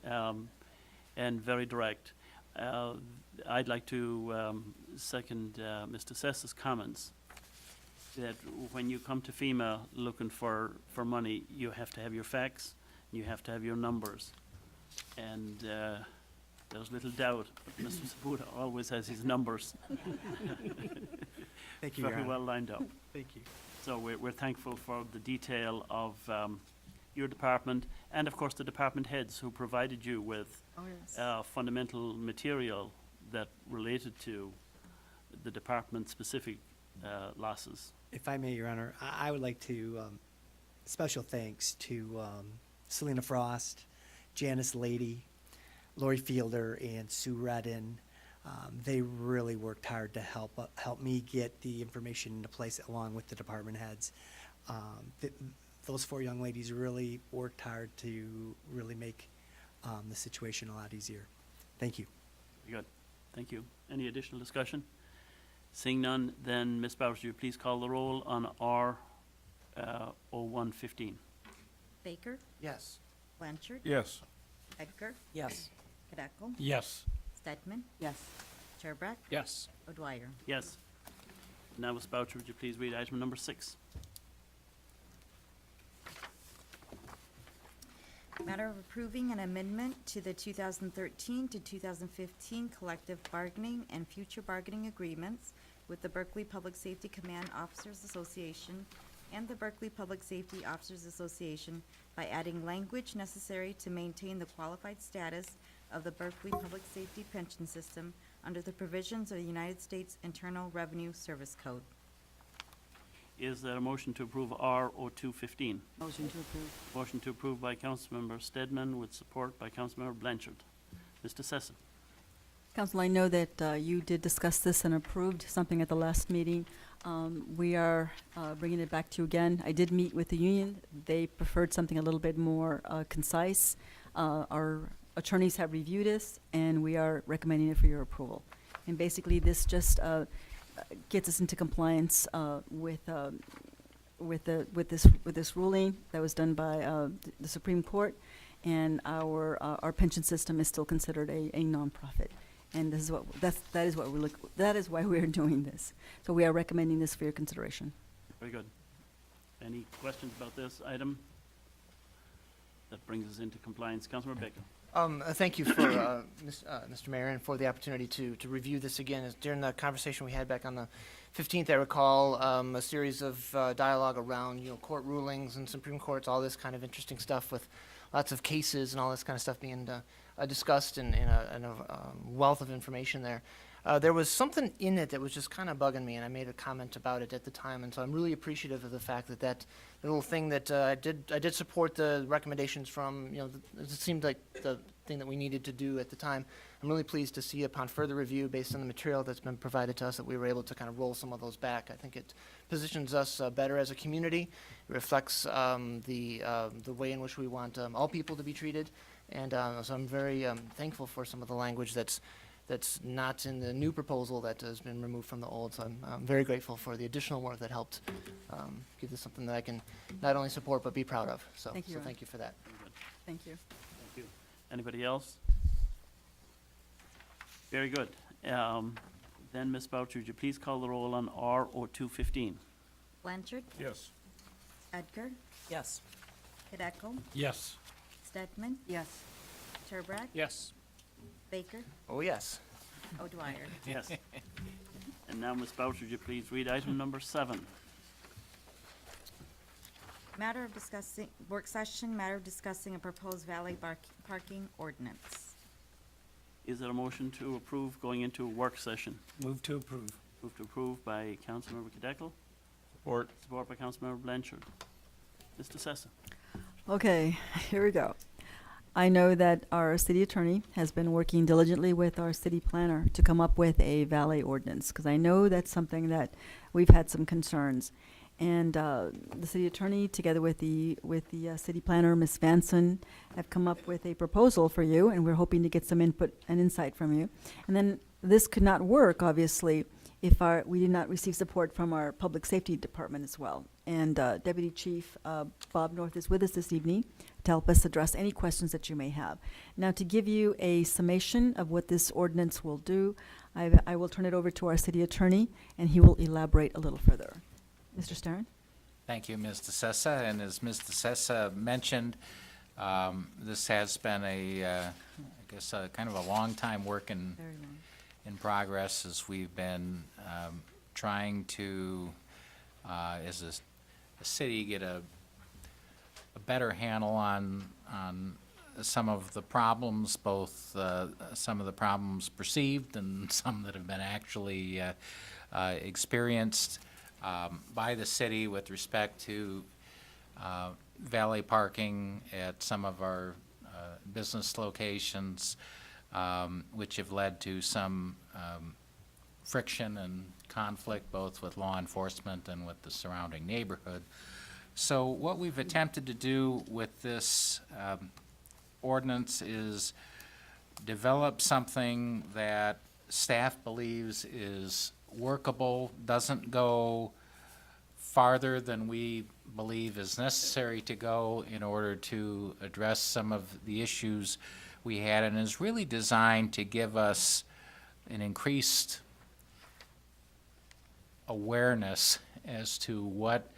and very direct. I'd like to second Mr. Sessa's comments that when you come to FEMA looking for money, you have to have your facts, you have to have your numbers. And there's little doubt that Mr. Sabuda always has his numbers. Thank you, Your Very Honor. well lined up. Thank you. So we're thankful for the detail of your department and, of course, the department heads who provided you with fundamental material that related to the department-specific losses. If I may, Your Honor, I would like to, special thanks to Selena Frost, Janice Lady, Lori Fielder, and Sue Redden. They really worked hard to help me get the information into place along with the department heads. Those four young ladies really worked hard to really make the situation a lot easier. Thank you. Very good. Thank you. Any additional discussion? Seeing none, then Ms. Bowers, will you please call the roll on R 0115? Baker, Yes. Blanchard, Yes. Edgar, Yes. Kadeco, Yes. Stedman, Yes. Chairbrack, Yes. O'Dwyer. Yes. Now, Ms. Boucher, would you please read item number 6? Matter of approving an amendment to the 2013 to 2015 collective bargaining and future bargaining agreements with the Berkley Public Safety Command Officers Association and the Berkley Public Safety Officers Association by adding language necessary to maintain the qualified status of the Berkley Public Safety Pension System under the provisions of the United States Internal Revenue Service Code. Is there a motion to approve R 0215? Motion to approve. Motion to approve by Councilmember Stedman with support by Councilmember Blanchard. Mr. Sessa. Council, I know that you did discuss this and approved something at the last meeting. We are bringing it back to you again. I did meet with the union. They preferred something a little bit more concise. Our attorneys have reviewed this, and we are recommending it for your approval. And basically, this just gets us into compliance with this ruling that was done by the Supreme Court, and our pension system is still considered a nonprofit. And this is that is why we are doing this. So we are recommending this for your consideration. Very good. Any questions about this item? That brings us into compliance. Councilmember Baker. Thank you for Mr. Mayor, and for the opportunity to review this again. During the conversation we had back on the 15th, I recall a series of dialogue around court rulings and Supreme Courts, all this kind of interesting stuff with lots of cases and all this kind of stuff being discussed and a wealth of information there. There was something in it that was just kind of bugging me, and I made a comment about it at the time, and so I'm really appreciative of the fact that little thing that I did support the recommendations from, it seemed like the thing that we needed to do at the time. I'm really pleased to see upon further review, based on the material that's been provided to us, that we were able to kind of roll some of those back. I think it positions us better as a community. It reflects the way in which we want all people to be treated, and so I'm very thankful for some of the language that's not in the new proposal that has been removed from the old. So I'm very grateful for the additional work that helped give this something that I can not only support but be proud of. So Thank you, Ron. thank you for that. Thank you. Thank you. Anybody else? Very good. Then, Ms. Boucher, would you please call the roll on R 0215? Blanchard, Yes. Edgar, Yes. Kadeco, Yes. Stedman, Yes. Chairbrack, Yes. Baker, Oh, yes. O'Dwyer. Yes. And now, Ms. Boucher, would you please read item number 7? Matter of discussing, work session, matter of discussing a proposed valet parking ordinance. Is there a motion to approve going into a work session? Move to approve. Move to approve by Councilmember Cadecle, Support. support by Councilmember Blanchard. Mr. Sessa. Okay, here we go. I know that our city attorney has been working diligently with our city planner to come up with a valet ordinance, because I know that's something that we've had some concerns. And the city attorney, together with the city planner, Ms. Vanson, have come up with a proposal for you, and we're hoping to get some input and insight from you. And then this could not work, obviously, if we did not receive support from our public safety department as well. And Deputy Chief Bob North is with us this evening to help us address any questions that you may have. Now, to give you a summation of what this ordinance will do, I will turn it over to our city attorney, and he will elaborate a little further. Mr. Stern? Thank you, Ms. DeSessa. And as Ms. DeSessa mentioned, this has been I guess, kind of a long time work in progress as we've been trying to, as a city, get a better handle on some of the problems, both some of the problems perceived and some that have been actually experienced by the city with respect to valet parking at some of our business locations, which have led to some friction and conflict both with law enforcement and with the surrounding neighborhood. So what we've attempted to do with this ordinance is develop something that staff believes is workable, doesn't go farther than we believe is necessary to go in order to address some of the issues we had, and is really designed to give us an increased awareness as to what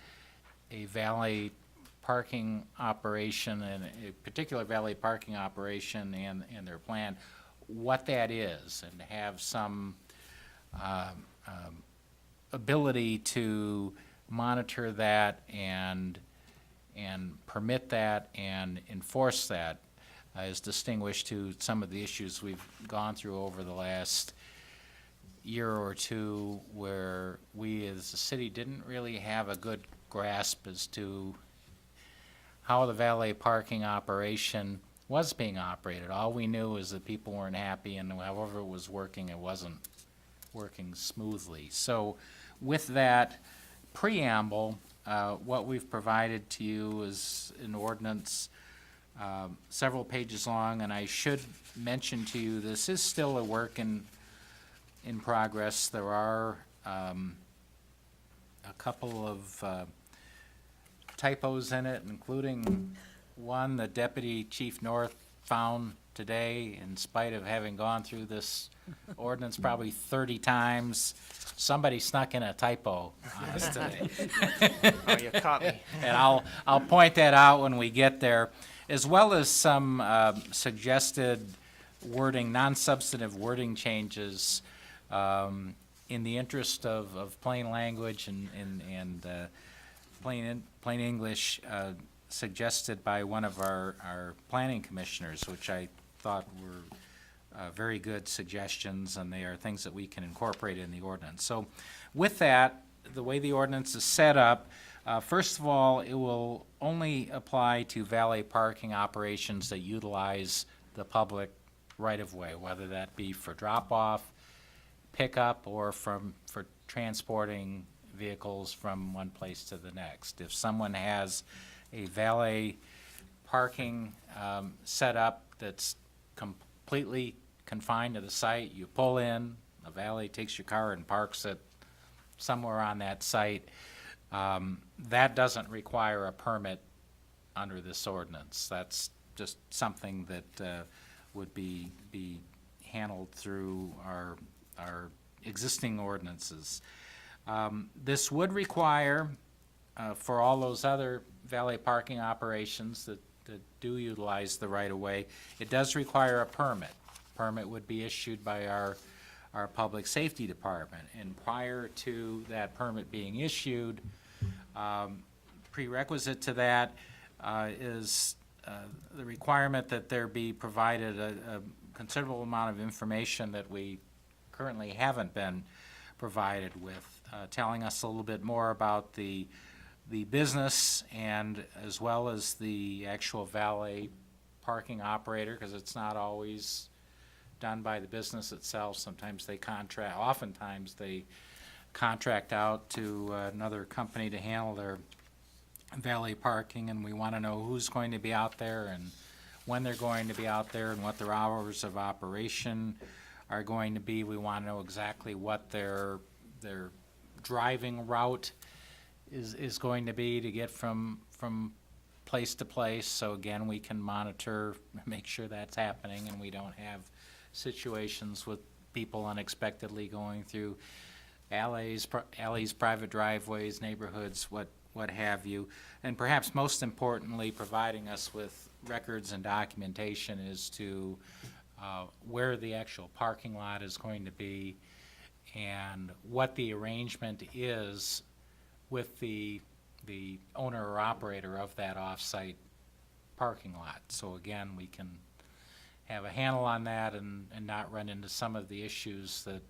a valet parking operation, and a particular valet parking operation and their plan, what that is, and have some ability to monitor that and permit that and enforce that, as distinguished to some of the issues we've gone through over the last year or two, where we as a city didn't really have a good grasp as to how the valet parking operation was being operated. All we knew is that people weren't happy, and however it was working, it wasn't working smoothly. So with that preamble, what we've provided to you is an ordinance several pages long, and I should mention to you, this is still a work in progress. There are a couple of typos in it, including one that Deputy Chief North found today, in spite of having gone through this ordinance probably 30 times. Somebody snuck in a typo on us today. Oh, you caught me. And I'll point that out when we get there, as well as some suggested wording, non-substantive wording changes in the interest of plain language and plain English, suggested by one of our planning commissioners, which I thought were very good suggestions, and they are things that we can incorporate in the ordinance. So with that, the way the ordinance is set up, first of all, it will only apply to valet parking operations that utilize the public right-of-way, whether that be for drop-off, pickup, or for transporting vehicles from one place to the next. If someone has a valet parking set up that's completely confined to the site, you pull in, a valet takes your car and parks it somewhere on that site, that doesn't require a permit under this ordinance. That's just something that would be handled through our existing ordinances. This would require, for all those other valet parking operations that do utilize the right-of-way, it does require a permit. Permit would be issued by our our public safety department. And prior to that permit being issued, prerequisite to that is the requirement that there be provided a considerable amount of information that we currently haven't been provided with, telling us a little bit more about the business and as well as the actual valet parking operator, because it's not always done by the business itself. Sometimes they contract, oftentimes they contract out to another company to handle their valet parking, and we want to know who's going to be out there and when they're going to be out there and what their hours of operation are going to be. We want to know exactly what their driving route is going to be to get from place to place. So again, we can monitor, make sure that's happening, and we don't have situations with people unexpectedly going through alleys, private driveways, neighborhoods, what have you. And perhaps most importantly, providing us with records and documentation as to where the actual parking lot is going to be and what the arrangement is with the owner or operator of that off-site parking lot. So again, we can have a handle on that and not run into some of the issues that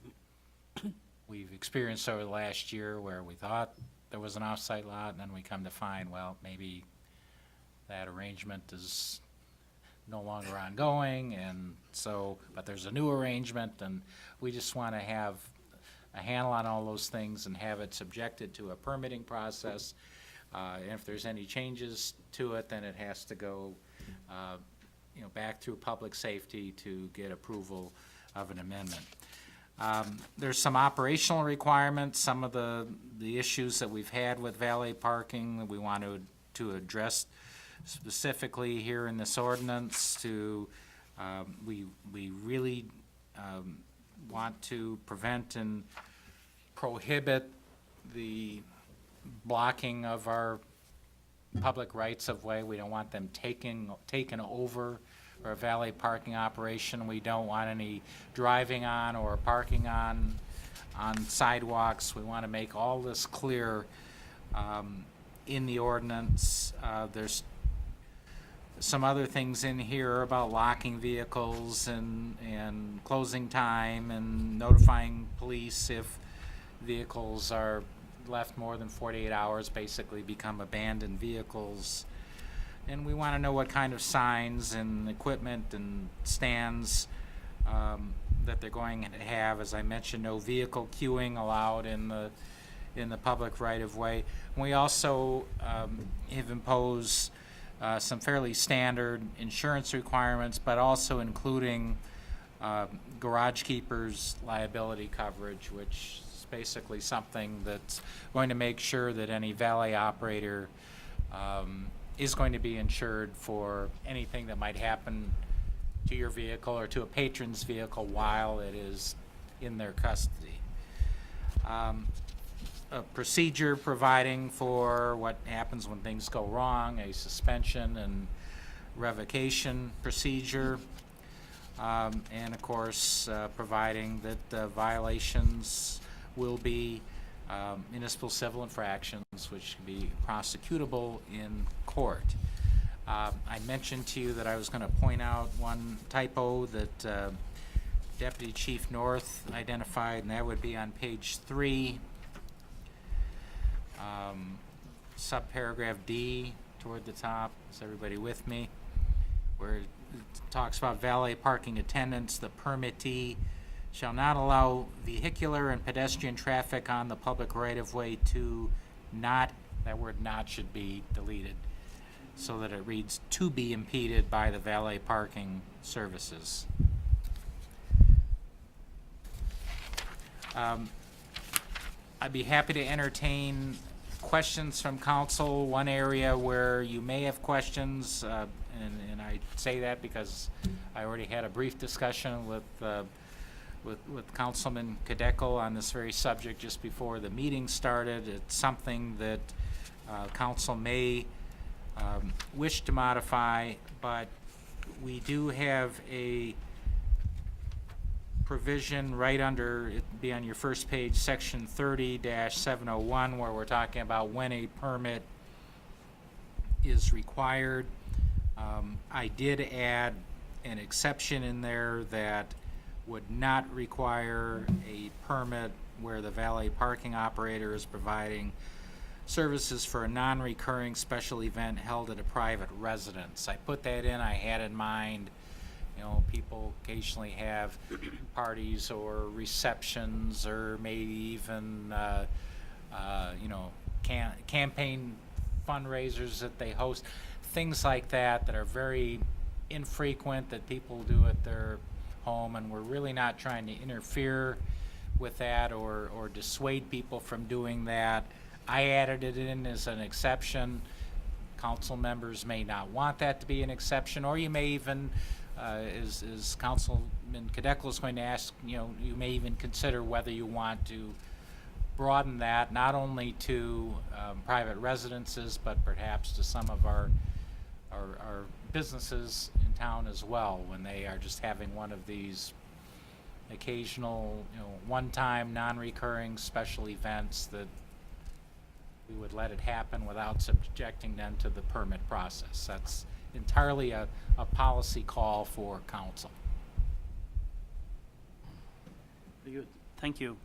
we've experienced over the last year where we thought there was an off-site lot and then we come to find, well, maybe that arrangement is no longer ongoing, and so, but there's a new arrangement, and we just want to have a handle on all those things and have it subjected to a permitting process. And if there's any changes to it, then it has to go, back through public safety to get approval of an amendment. There's some operational requirements, some of the issues that we've had with valet parking that we want to address specifically here in this ordinance. We really want to prevent and prohibit the blocking of our public rights of way. We don't want them taken over for a valet parking operation. We don't want any driving on or parking on sidewalks. We want to make all this clear in the ordinance. There's some other things in here about locking vehicles and closing time and notifying police if vehicles are left more than 48 hours, basically become abandoned vehicles. And we want to know what kind of signs and equipment and stands that they're going to have. As I mentioned, no vehicle queuing allowed in the public right-of-way. We also have imposed some fairly standard insurance requirements, but also including garage keepers liability coverage, which is basically something that's going to make sure that any valet operator is going to be insured for anything that might happen to your vehicle or to a patron's vehicle while it is in their custody. A procedure providing for what happens when things go wrong, a suspension and revocation procedure, and of course providing that violations will be municipal civil infractions which can be prosecutable in court. I mentioned to you that I was going to point out one typo that Deputy Chief North identified, and that would be on page 3. Subparagraph D toward the top. Is everybody with me? Where it talks about valet parking attendants, the permittee shall not allow vehicular and pedestrian traffic on the public right-of-way to not, that word not should be deleted, so that it reads to be impeded by the valet parking services. I'd be happy to entertain questions from council. One area where you may have questions, and I say that because I already had a brief discussion with Councilman Kadeco on this very subject just before the meeting started. It's something that council may wish to modify, but we do have a provision right under, it'd be on your first page, section 30-701, where we're talking about when a permit is required. I did add an exception in there that would not require a permit where the valet parking operator is providing services for a non-recurring special event held at a private residence. I put that in, I had in mind, you know, people occasionally have parties or receptions or maybe even, you know, campaign fundraisers that they host, things like that that are very infrequent that people do at their home, and we're really not trying to interfere with that or dissuade people from doing that. I added it in as an exception. Council members may not want that to be an exception, or you may even, as Councilman Kadekla is going to ask, you know, you may even consider whether you want to broaden that not only to private residences, but perhaps to some of our businesses in town as well, when they are just having one of these occasional, you know, one-time, non-recurring special events, that we would let it happen without subjecting them to the permit process. That's entirely a policy call for council. Very good. Thank you.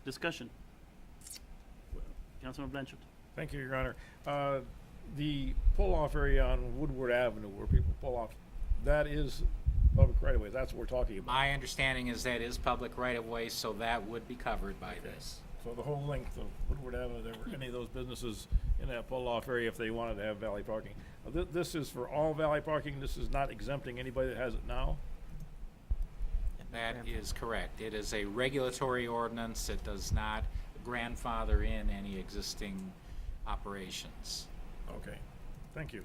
Discussion. Councilman Blanchard. Thank you, Your Honor. The pull-off area on Woodward Avenue where people pull off, that is public right-of-way. That's what we're talking about. My understanding is that is public right-of-way, so that would be covered by this. So the whole length of Woodward Avenue, there were any of those businesses in that pull-off area if they wanted to have valet parking. This is for all valet parking. This is not exempting anybody that has it now? That is correct. It is a regulatory ordinance. It does not grandfather in any existing operations. Okay. Thank you.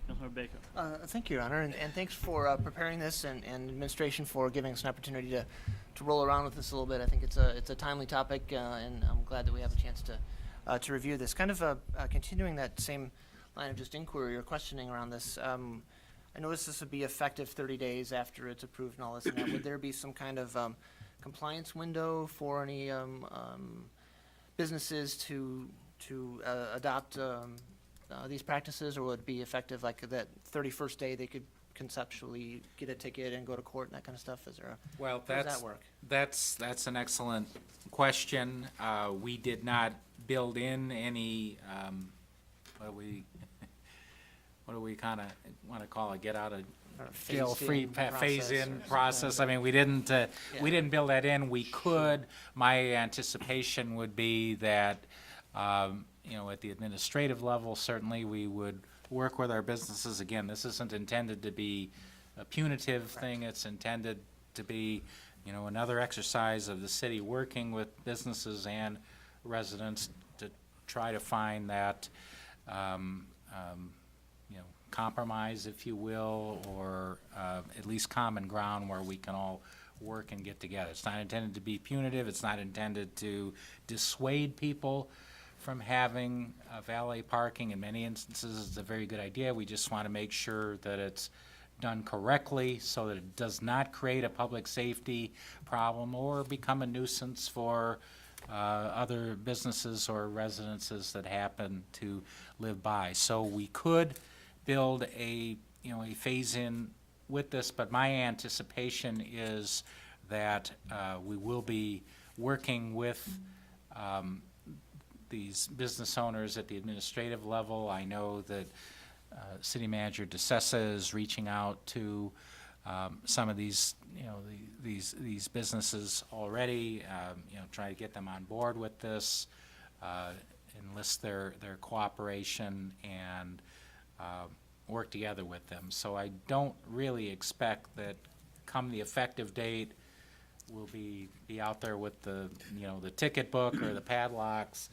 Councilor Baker. Thank you, Your Honor, and thanks for preparing this, and administration for giving us an opportunity to roll around with this a little bit. I think it's a timely topic, and I'm glad that we have a chance to review this. Kind of continuing that same line of just inquiry or questioning around this. I noticed this would be effective 30 days after it's approved and all this. And that. Would there be some kind of compliance window for any businesses to adopt these practices, or would it be effective like that 31st day they could conceptually get a ticket and go to court and that kind of stuff? Is there a, well, how does that work? That's an excellent question. We did not build in any what do we kind of want to call it? Get out of jail free phase-in process. I mean, we didn't build that in. We could. My anticipation would be that you know, at the administrative level, certainly we would work with our businesses. Again, this isn't intended to be a punitive thing. It's intended to be, you know, another exercise of the city working with businesses and residents to try to find that, you know, compromise, if you will, or at least common ground where we can all work and get together. It's not intended to be punitive. It's not intended to dissuade people from having valet parking. In many instances, it's a very good idea. We just want to make sure that it's done correctly so that it does not create a public safety problem or become a nuisance for other businesses or residences that happen to live by. So we could build a phase-in with this, but my anticipation is that we will be working with these business owners at the administrative level. I know that City Manager DeSessa is reaching out to some of these, you know, these businesses already, you know, try to get them on board with this, enlist their cooperation, and work together with them. So I don't really expect that come the effective date, we'll be out there with the, you know, the ticket book or the padlocks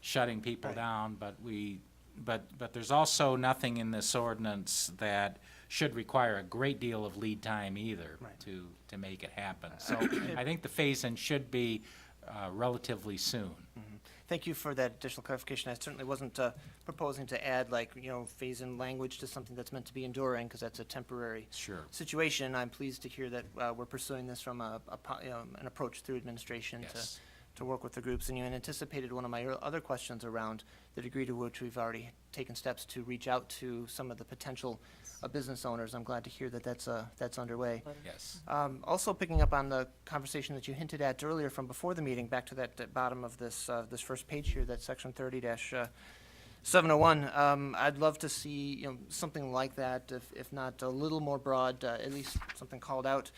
shutting people down, but there's also nothing in this ordinance that should require a great deal of lead time either to make it happen. So I think the phase-in should be relatively soon. Thank you for that additional clarification. I certainly wasn't proposing to add phase-in language to something that's meant to be enduring, because that's a temporary situation. I'm pleased to hear that we're pursuing this from an approach through administration to work with the groups. And you anticipated one of my other questions around the degree to which we've already taken steps to reach out to some of the potential business owners. I'm glad to hear that that's underway. Yes. Also picking up on the conversation that you hinted at earlier from before the meeting, back to that bottom of this first page here, that section 30-701. I'd love to see something like that, if not a little more broad, at least something called out,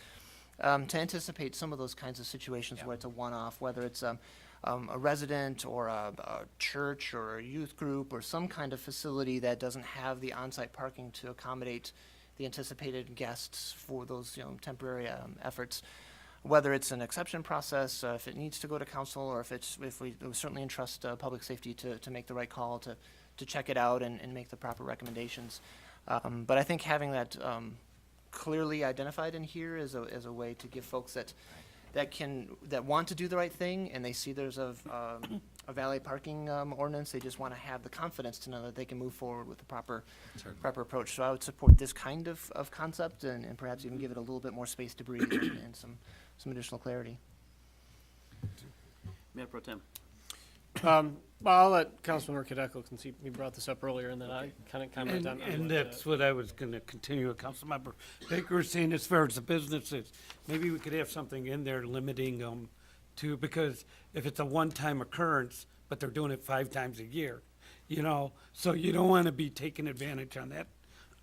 to anticipate some of those kinds of situations where it's a one-off, whether it's a resident or a church or a youth group or some kind of facility that doesn't have the on-site parking to accommodate the anticipated guests for those temporary efforts. Whether it's an exception process, if it needs to go to council, or if we certainly entrust public safety to make the right call to check it out and make the proper recommendations. But I think having that clearly identified in here is a way to give folks that want to do the right thing, and they see there's a valet parking ordinance. They just want to have the confidence to know that they can move forward with the proper approach. So I would support this kind of concept, and perhaps even give it a little bit more space to breathe and some additional clarity. Mayor Pro Tem. Well, I'll let Councilman Cadeco, since he brought this up earlier, and then I kind of comment on And that's what I was going to continue with Councilmember Baker was saying, as far as the businesses. Maybe we could have something in there limiting them to, because if it's a one-time occurrence, but they're doing it 5 times a year, so you don't want to be taking advantage on that,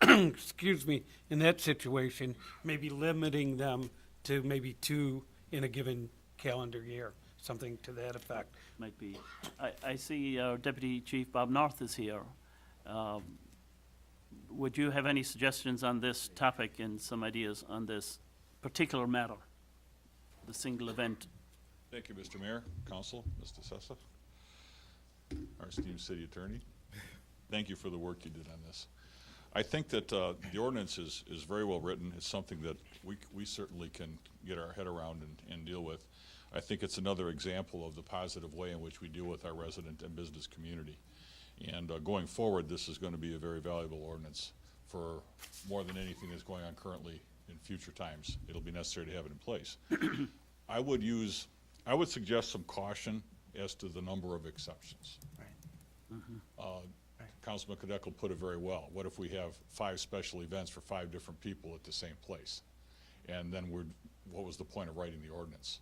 excuse me, in that situation, maybe limiting them to maybe 2 in a given calendar year, something to that effect. Might be. I see our Deputy Chief Bob North is here. Would you have any suggestions on this topic and some ideas on this particular matter, the single event? Thank you, Mr. Mayor, Council, Mr. Sessa, our esteemed city attorney. Thank you for the work you did on this. I think that the ordinance is very well written. It's something that we certainly can get our head around and deal with. I think it's another example of the positive way in which we deal with our resident and business community. And going forward, this is going to be a very valuable ordinance for more than anything that's going on currently in future times. It'll be necessary to have it in place. I would suggest some caution as to the number of exceptions. Councilman Cadeco put it very well. What if we have 5 special events for 5 different people at the same place? And then what was the point of writing the ordinance?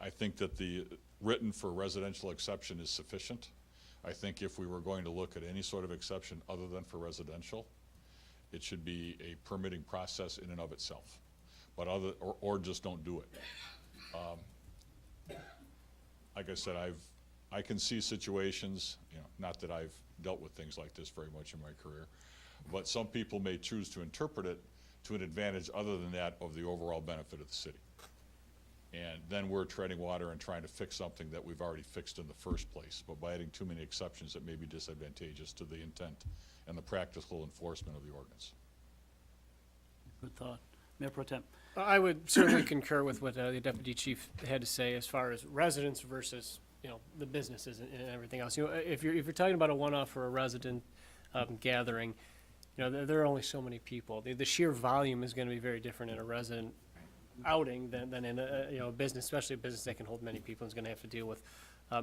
I think that the written for residential exception is sufficient. I think if we were going to look at any sort of exception other than for residential, it should be a permitting process in and of itself, but or just don't do it. Like I said, I can see situations, not that I've dealt with things like this very much in my career, but some people may choose to interpret it to an advantage other than that of the overall benefit of the city. And then we're treading water and trying to fix something that we've already fixed in the first place. But by adding too many exceptions, it may be disadvantageous to the intent and the practical enforcement of the ordinance. Good thought. Mayor Pro Tem. I would certainly concur with what the Deputy Chief had to say as far as residents versus, the businesses and everything else. If you're talking about a one-off or a resident gathering, there are only so many people. The sheer volume is going to be very different in a resident outing than in a business, especially a business that can hold many people and is going to have to deal with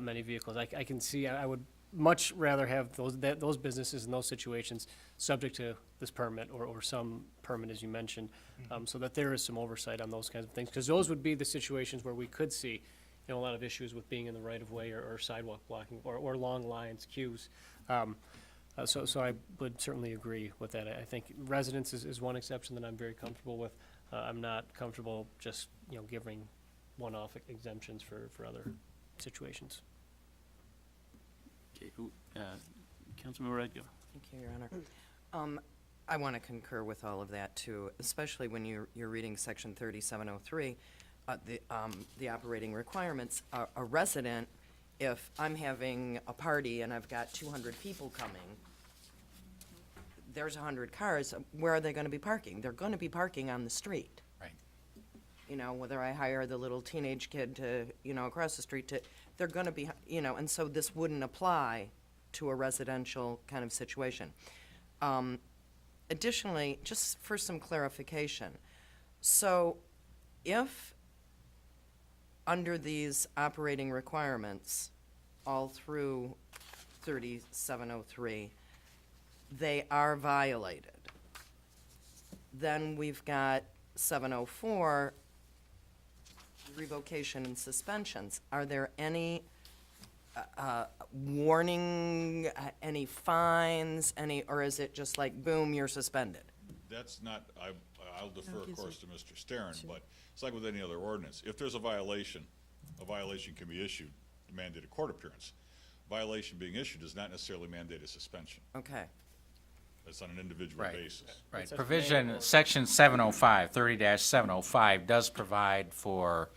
many vehicles. I can see. I would much rather have those businesses in those situations subject to this permit or some permit, as you mentioned, so that there is some oversight on those kinds of things, because those would be the situations where we could see a lot of issues with being in the right of way or sidewalk blocking or long lines, queues. So I would certainly agree with that. I think residents is one exception that I'm very comfortable with. I'm not comfortable just, giving one-off exemptions for other situations. Okay, Councilmember Edgar. Thank you, Your Honor. I want to concur with all of that too, especially when you're reading Section 3703, the operating requirements. A resident, if I'm having a party and I've got 200 people coming, there's 100 cars, where are they going to be parking? They're going to be parking on the street. Right. You know, whether I hire the little teenage kid to, you know, across the street to, they're gonna be, you know, and so this wouldn't apply to a residential kind of situation. Additionally, just for some clarification, so if under these operating requirements, all through 3703, they are violated, then we've got 704, revocation and suspensions. Are there any warning, any fines, or is it just like, boom, you're suspended? That's not, I'll defer, of course, to Mr. Sterin, but it's like with any other ordinance. If there's a violation can be issued to mandate a court appearance. Violation being issued does not necessarily mandate a suspension. Okay. It's on an individual basis. Right. Provision, section 705, 30-705 does provide for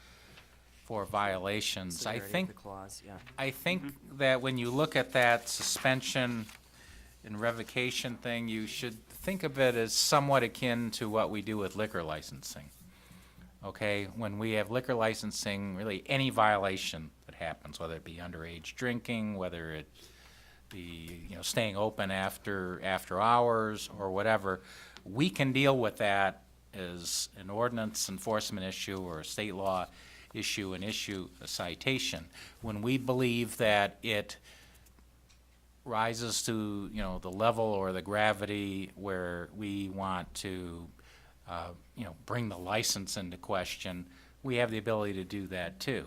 violations. I Severity of think, the clause, yeah. I think that when you look at that suspension and revocation thing, you should think of it as somewhat akin to what we do with liquor licensing. Okay, when we have liquor licensing, really any violation that happens, whether it be underage drinking, whether it be, you know, staying open after hours or whatever, we can deal with that as an ordinance enforcement issue or a state law issue and issue a citation. When we believe that it rises to, you know, the level or the gravity where we want to, you know, bring the license into question, we have the ability to do that too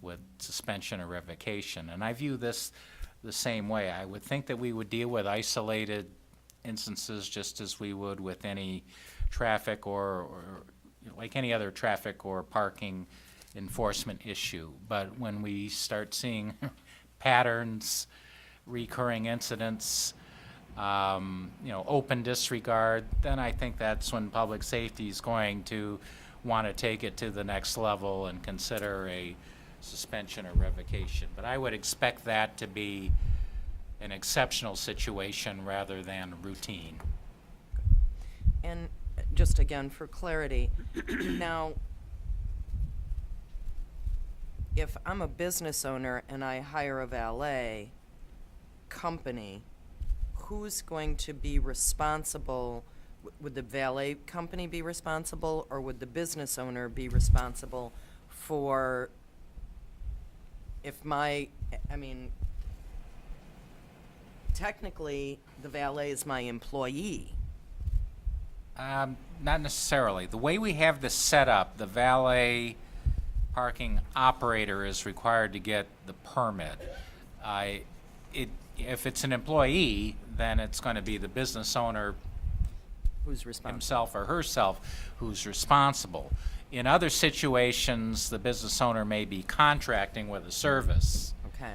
with suspension or revocation. And I view this the same way. I would think that we would deal with isolated instances just as we would with any traffic or you know, like any other traffic or parking enforcement issue. But when we start seeing patterns, recurring incidents, you know, open disregard, then I think that's when public safety is going to want to take it to the next level and consider a suspension or revocation. But I would expect that to be an exceptional situation rather than routine. And just again, for clarity, now, if I'm a business owner and I hire a valet company, who's going to be responsible? Would the valet company be responsible, or would the business owner be responsible for if my, I mean, technically, the valet is my employee. Not necessarily. The way we have this set up, the valet parking operator is required to get the permit. If it's an employee, then it's going to be the business owner who's responsible, himself or herself, who's responsible. In other situations, the business owner may be contracting with a service. Okay.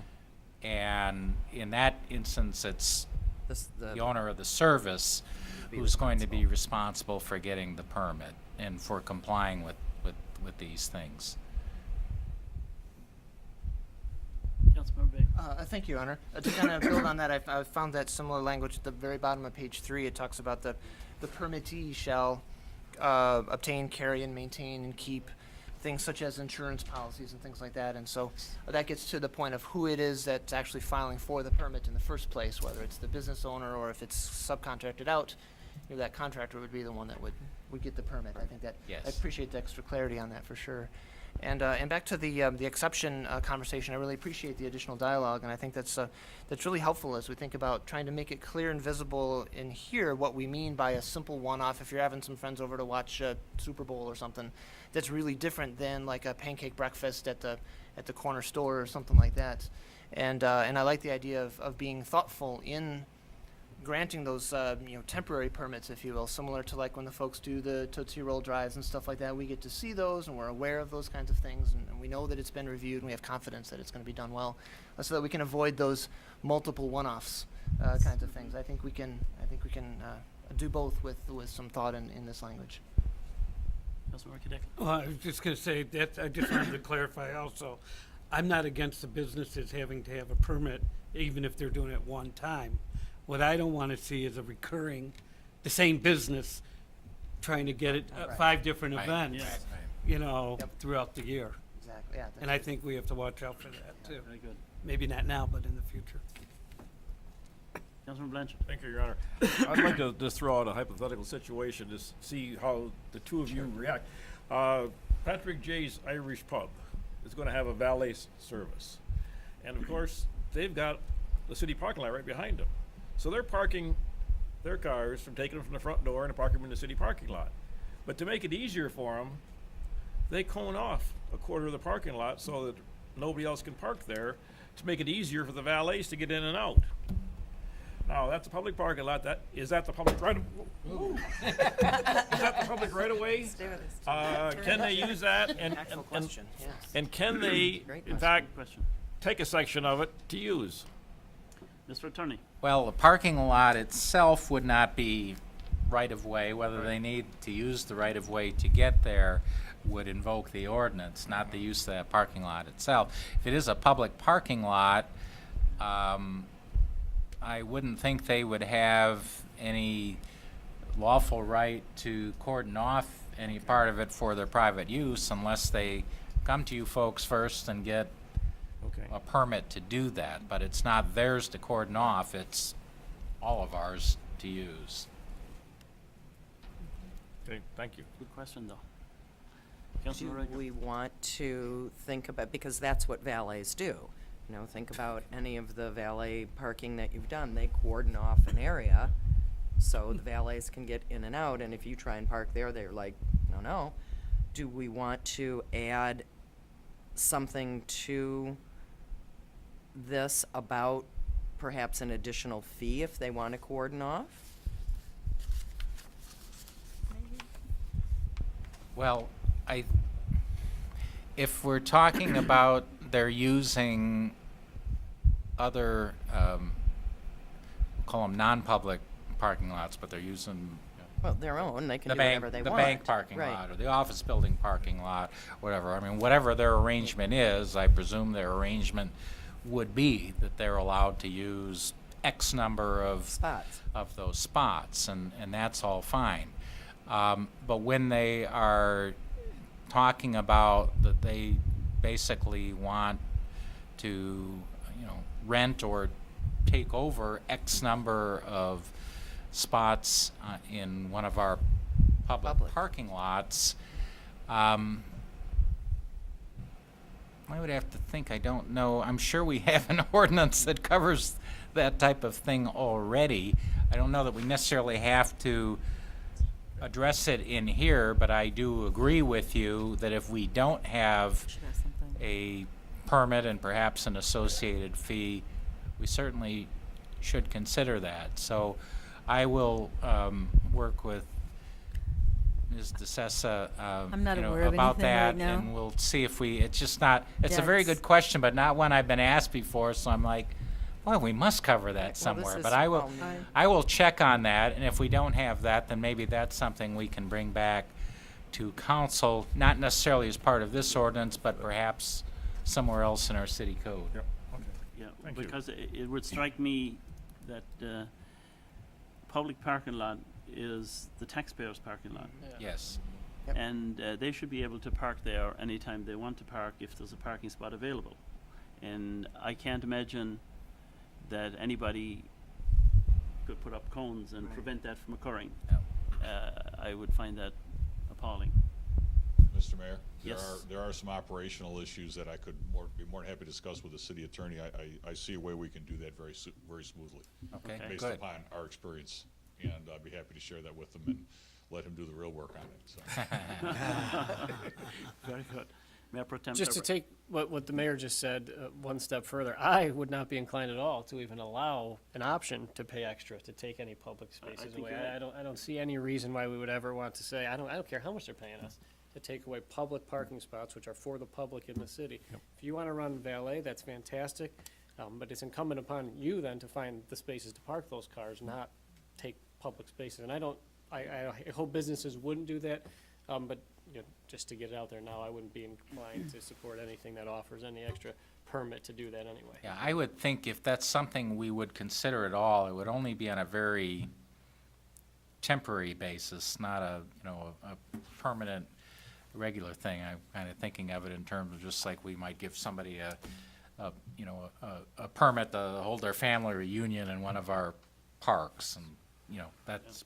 And in that instance, it's the owner of the service who's going to be responsible for getting the permit and for complying with these things. Councilmember Bay. Thank you, Your Honor. To kind of build on that, I found that similar language at the very bottom of page 3. It talks about the permittee shall obtain, carry, and maintain and keep things such as insurance policies and things like that. And so that gets to the point of who it is that's actually filing for the permit in the first place, whether it's the business owner or if it's subcontracted out, you know, that contractor would be the one that would get the permit. I think that, yes. I appreciate the extra clarity on that for sure. And back to the exception conversation, I really appreciate the additional dialogue, and I think that's really helpful as we think about trying to make it clear and visible in here what we mean by a simple one-off. If you're having some friends over to watch Super Bowl or something, that's really different than like a pancake breakfast at the corner store or something like that. And I like the idea of being thoughtful in granting those temporary permits, if you will, similar to like when the folks do the Tootsie Roll drives and stuff like that. We get to see those and we're aware of those kinds of things, and we know that it's been reviewed and we have confidence that it's going to be done well, so that we can avoid those multiple one-offs kinds of things. I think we can do both with some thought in this language. Councilmember Kadek. Well, I was just going to say that I just wanted to clarify also. I'm not against the businesses having to have a permit, even if they're doing it one time. What I don't want to see is the same business trying to get it 5 different events. you know, throughout the year. Exactly, yeah. And I think we have to watch out for that too. Very good. Maybe not now, but in the future. Councilman Blanchard. Thank you, Your Honor. I'd like to just throw out a hypothetical situation to see how the two of you react. Patrick J's Irish Pub is going to have a valet service. And of course, they've got the city parking lot right behind them. So they're parking their cars from taking them from the front door and parking them in the city parking lot. But to make it easier for them, they cone off a quarter of the parking lot so that nobody else can park there to make it easier for the valets to get in and out. Now, that's a public parking lot. Is that the public right is that the public right of way? Can they use that? Actual question, yes. And can they, in fact, take a section of it to use? Mr. Attorney. Well, the parking lot itself would not be right-of-way. Whether they need to use the right-of-way to get there would invoke the ordinance, not the use of that parking lot itself. If it is a public parking lot, I wouldn't think they would have any lawful right to cordon off any part of it for their private use unless they come to you folks first and get a permit to do that. But it's not theirs to cordon off, it's all of ours to use. Okay, thank you. Good question, though. Do Councilman Reagan. we want to think about, because that's what valets do. You know, think about any of the valet parking that you've done. They cordon off an area so the valets can get in and out, and if you try and park there, they're like, no. Do we want to add something to this about perhaps an additional fee if they want to cordon off? Well, if we're talking about they're using other, call them non-public parking lots, but they're using Well, their own, they can the do bank, whatever they the want. bank parking Right. lot or the office building parking lot, whatever. I mean, whatever their arrangement is, I presume their arrangement would be that they're allowed to use X number of spots, of those spots, and that's all fine. But when they are talking about that they basically want to, rent or take over X number of spots in one of our public parking lots, I would have to think, I don't know, I'm sure we have an ordinance that covers that type of thing already. I don't know that we necessarily have to address it in here, but I do agree with you that if we don't have a permit and perhaps an associated fee, we certainly should consider that. So I will work with Ms. DeSessa, I'm not aware of about anything that, right now. and we'll see if it's just not, it's a very That's- good question, but not one I've been asked before, so I'm like, well, we must cover that somewhere. But I will check on that, and if we don't have that, then maybe that's something we can bring back to council, not necessarily as part of this ordinance, but perhaps somewhere else in our city code. Yep, okay. Yeah, Thank you. because it would strike me that public parking lot is the taxpayers' parking lot. Yes. And they should be able to park there anytime they want to park if there's a parking spot available. And I can't imagine that anybody could put up cones and prevent that from occurring. I would find that appalling. Mr. Mayor? Yes. There are some operational issues that I could be more than happy to discuss with the city attorney. I see a way we can do that very smoothly. Okay, Based good. upon our experience, and I'd be happy to share that with them and let him do the real work on it, so. Very good. Mayor Pro Tem Just to Turber. take what the mayor just said one step further, I would not be inclined at all to even allow an option to pay extra to take any public spaces think away. you're right. I don't see any reason why we would ever want to say, I don't care how much they're paying us, to take away public parking spots, which are for the public in the city. If you want to run valet, that's fantastic, but it's incumbent upon you then to find the spaces to park those cars, not take public spaces. And I hope businesses wouldn't do that, but just to get it out there now, I wouldn't be inclined to support anything that offers any extra permit to do that anyway. Yeah, I would think if that's something we would consider at all, it would only be on a very temporary basis, not a permanent regular thing. I'm kind of thinking of it in terms of just like we might give somebody a permit to hold their family reunion in one of our parks, and, you know, that's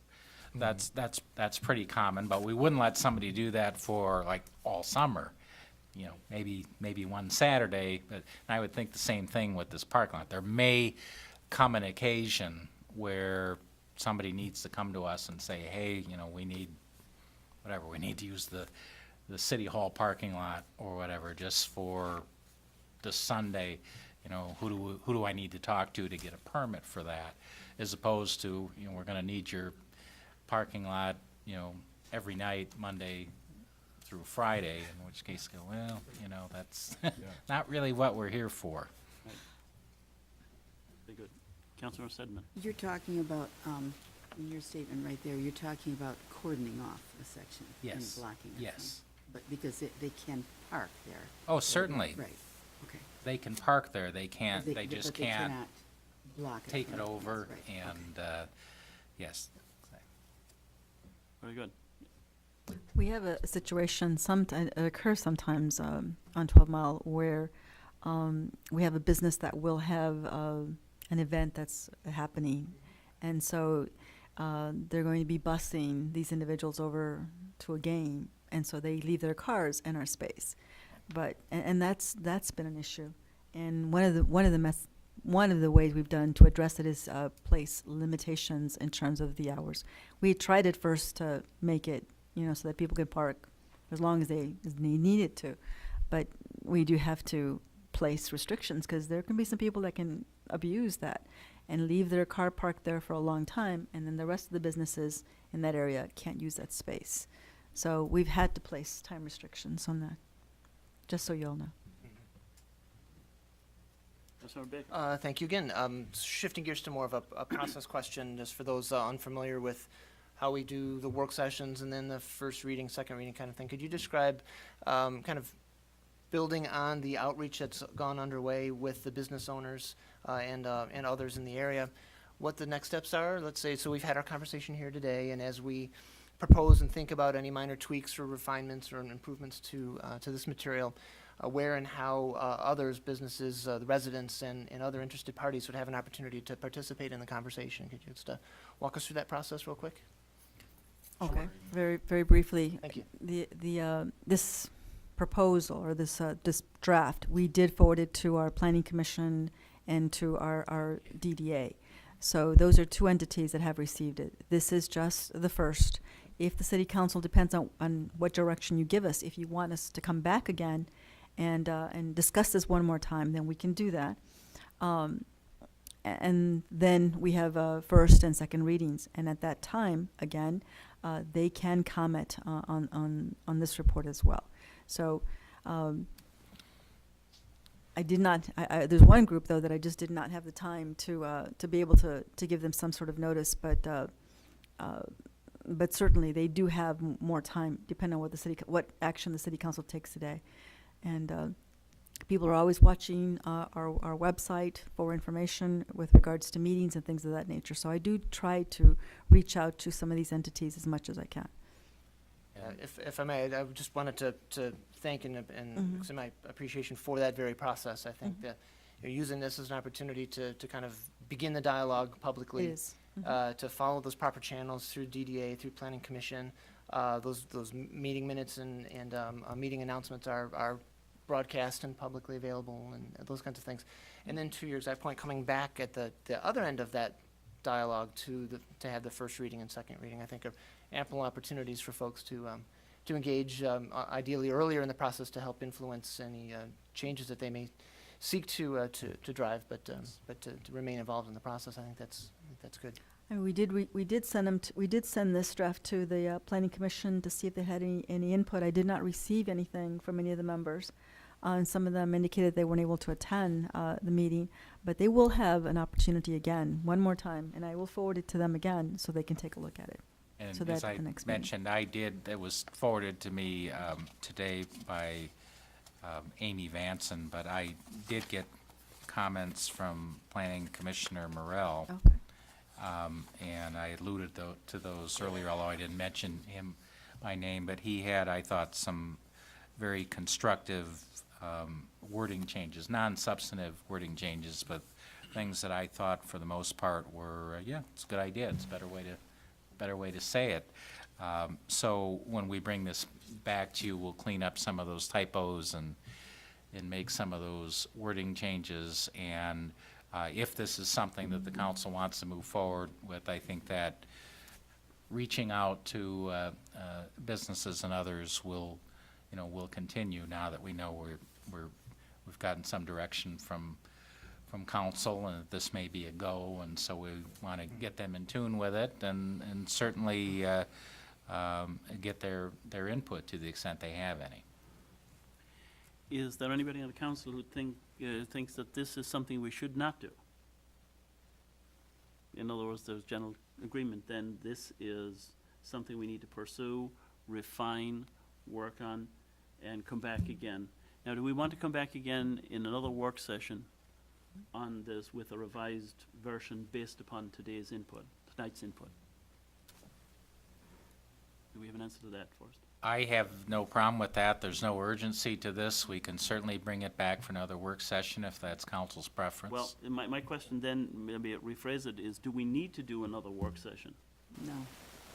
pretty common, but we wouldn't let somebody do that for like all summer. You know, maybe one Saturday, but I would think the same thing with this parking lot. There may come an occasion where somebody needs to come to us and say, hey, you know, we need to use the city hall parking lot or whatever, just for this Sunday, you know, who do I need to talk to get a permit for that? As opposed to, you know, we're gonna need your parking lot, you know, every night, Monday through Friday, in which case, go, well, you know, that's not really what we're here for. Very good. Councilor Sedman. You're talking about, in your statement right there, you're talking about cordoning off a section. Yes. And blocking it. Yes. But because they can park there. Oh, certainly. Right, okay. They can park there, they can't, But they just but they can't cannot block it. take it right, over, right, and, yes. Very good. We have a situation, it occurs sometimes on 12 Mile, where we have a business that will have an event that's happening. And so they're going to be busing these individuals over to a game. And so they leave their cars in our space. But, and that's been an issue. And one of the ways we've done to address it is place limitations in terms of the hours. We tried at first to make it, you know, so that people could park as long as they needed to. But we do have to place restrictions, because there can be some people that can abuse that and leave their car parked there for a long time, and then the rest of the businesses in that area can't use that space. So we've had to place time restrictions on that, just so you all know. Councilor Baker. Thank you again. Shifting gears to more of a process question, just for those unfamiliar with how we do the work sessions and then the first reading, second reading kind of thing. Could you describe kind of building on the outreach that's gone underway with the business owners and others in the area, what the next steps are? Let's say, so we've had our conversation here today, and as we propose and think about any minor tweaks or refinements or improvements to this material, where and how others, businesses, the residents, and other interested parties would have an opportunity to participate in the conversation. Could you just walk us through that process real quick? Okay, very, very briefly. Thank you. This proposal, or this draft, we did forward it to our Planning Commission and to our DDA. So those are two entities that have received it. This is just the first. If the City Council, depends on what direction you give us, if you want us to come back again and discuss this one more time, then we can do that. And then we have first and second readings, and at that time, again, they can comment on this report as well. So I did not. There's one group though that I just did not have the time to be able to give them some sort of notice, but certainly they do have more time, depending on what action the City Council takes today, and. People are always watching our website for information with regards to meetings and things of that nature. So I do try to reach out to some of these entities as much as I can. If I may, I just wanted to thank and extend my appreciation for that very process. I think that you're using this as an opportunity to kind of begin the dialogue publicly. It is. To follow those proper channels through DDA, through Planning Commission. Those meeting minutes and meeting announcements are broadcast and publicly available, and those kinds of things. And then to your exact point, coming back at the other end of that dialogue to have the first reading and second reading, I think are ample opportunities for folks to engage, ideally earlier in the process, to help influence any changes that they may seek to drive, but to remain involved in the process. I think that's good. And we did send this draft to the Planning Commission to see if they had any input. I did not receive anything from any of the members. And some of them indicated they weren't able to attend the meeting, but they will have an opportunity again, one more time, and I will forward it to them again so they can take a look at it. And so as that I the next meeting. mentioned, it was forwarded to me today by Amy Vanson, but I did get comments from Planning Commissioner Morrell. Okay. And I alluded to those earlier, although I didn't mention him my name, but he had, I thought, some very constructive wording changes, non-substantive wording changes, but things that I thought for the most part were, yeah, it's a good idea. It's a better way to say it. So when we bring this back to you, we'll clean up some of those typos and make some of those wording changes. And if this is something that the council wants to move forward with, I think that reaching out to businesses and others will continue now that we know we've gotten some direction from council, and that this may be a go, and so we want to get them in tune with it, and certainly get their input to the extent they have any. Is there anybody on the council who thinks that this is something we should not do? In other words, there's general agreement, then this is something we need to pursue, refine, work on, and come back again. Now, do we want to come back again in another work session on this with a revised version based upon tonight's input? Do we have an answer to that first? I have no problem with that. There's no urgency to this. We can certainly bring it back for another work session if that's council's preference. Well, my question then, maybe rephrase it, is do we need to do another work session? No.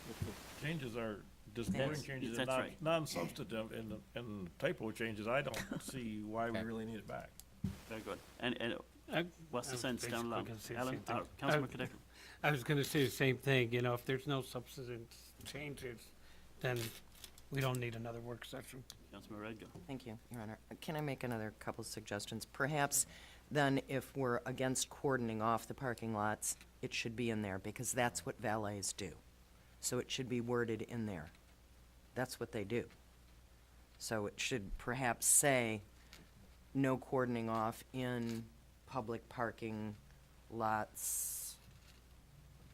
If the changes are, just That's- wording changes that's and right. non-substantive and typo changes, I don't see why we really need it back. Very good. And what's the I'm sense down basically along? gonna say the Alan, same thing. Councilman Cadecker. I was gonna say the same thing, if there's no substantive changes, then we don't need another work session. Councilman Redgill. Thank you, Your Honor. Can I make another couple suggestions? Perhaps then if we're against cordoning off the parking lots, it should be in there because that's what valets do. So it should be worded in there. That's what they do. So it should perhaps say no cordoning off in public parking lots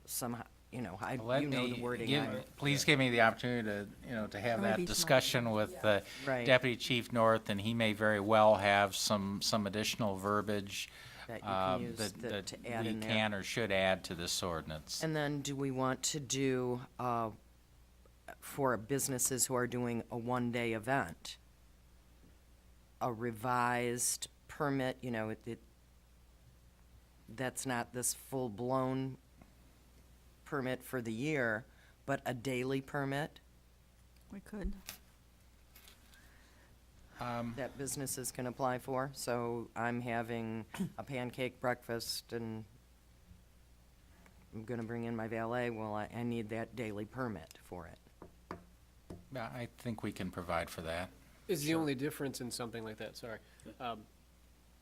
somehow, Let the wording. Please give me the opportunity to have That would that be discussion with Right. Deputy Chief North, and he may very well have some additional verbiage That you can use that to add we in there. can or should add to this ordinance. And then do we want to do, for businesses who are doing a one-day event, a revised permit, that's not this full-blown permit for the year, but a daily permit We could. that businesses can apply for? So I'm having a pancake breakfast and I'm gonna bring in my valet, well, I need that daily permit for it. Yeah, I think we can provide for that. Is the only difference in something like that, sorry.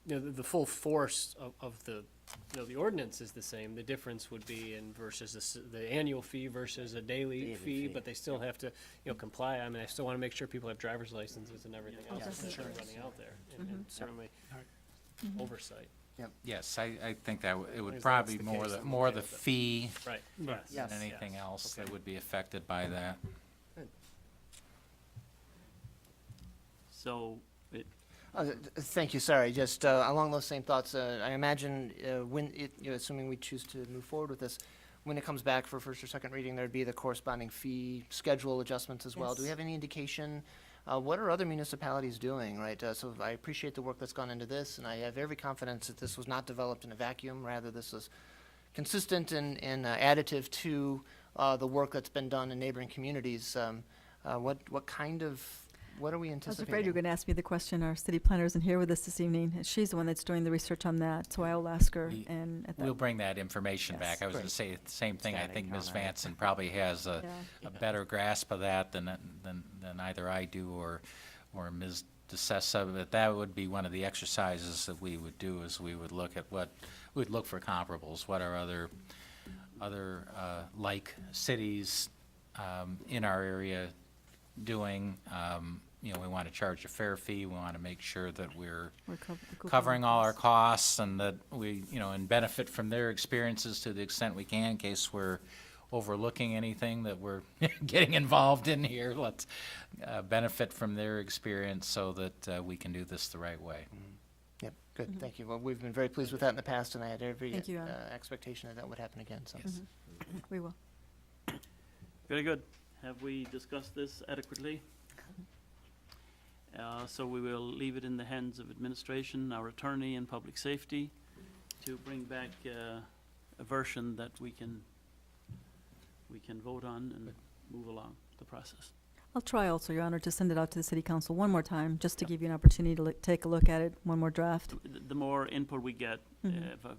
The full force of the ordinance is the same. The difference would be in versus the annual fee versus a daily fee, but they still have to, comply. I mean, I still want to make sure people have driver's licenses and everything else that they're running out there, and certainly oversight. Yes, I think that it long would as probably that's the more case, the I'm more okay the with it. fee Right. Yes. than anything Yes. else Okay. that would be affected by that. So, Thank you, sorry, just along those same thoughts, I imagine assuming we choose to move forward with this, when it comes back for first or second reading, there'd be the corresponding fee schedule adjustments as well. Do we Yes. have any indication, what are other municipalities doing, right? So I appreciate the work that's gone into this, and I have every confidence that this was not developed in a vacuum, rather this is consistent and additive to the work that's been done in neighboring communities. What are we I was anticipating? afraid you were going to ask me the question. Our city planner isn't here with us this evening. And she's the one that's doing the research on that, so I'll ask her. And at We'll that, bring that information Yes. back. I was going to say the same thing. I Standing think Ms. count on it. Vanson probably has a better grasp of that than either I do or Ms. DeSessa, but that would be one of the exercises that we would do, is we would look at we'd look for comparables. What are other like cities in our area doing? We want to charge a fair fee. We want to make sure that we're covering all our costs, and that we, and benefit from their experiences to the extent we can, in case we're overlooking anything that we're getting involved in here. Let's benefit from their experience so that we can do this the right way. Yep, good, thank you. Well, we've been very pleased with that in the past, and I had every Thank you, Alan. expectation that that would happen again, so. we will. very good. Have we discussed this adequately? So we will leave it in the hands of administration, our attorney, and public safety to bring back a version that we can vote on and move along the process. I'll try also, Your Honor, to send it out to the City Council one more time, just to give you an opportunity to take a look at it, one more draft. The more input we get,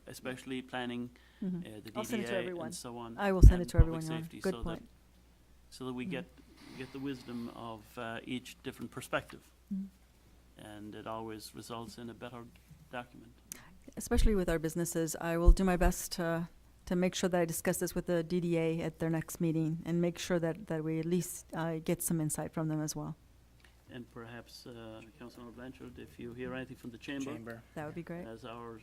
especially planning, the I'll send it to DDA everyone. and so on. I will send and it to public everyone, Your Honor. safety, Good so point. so that we get the wisdom of each different perspective. And it always results in a better document. Especially with our businesses, I will do my best to make sure that I discuss this with the DDA at their next meeting and make sure that we at least get some insight from them as well. And perhaps, Councilor Blanchard, if you hear anything from the chamber. That would be great. As our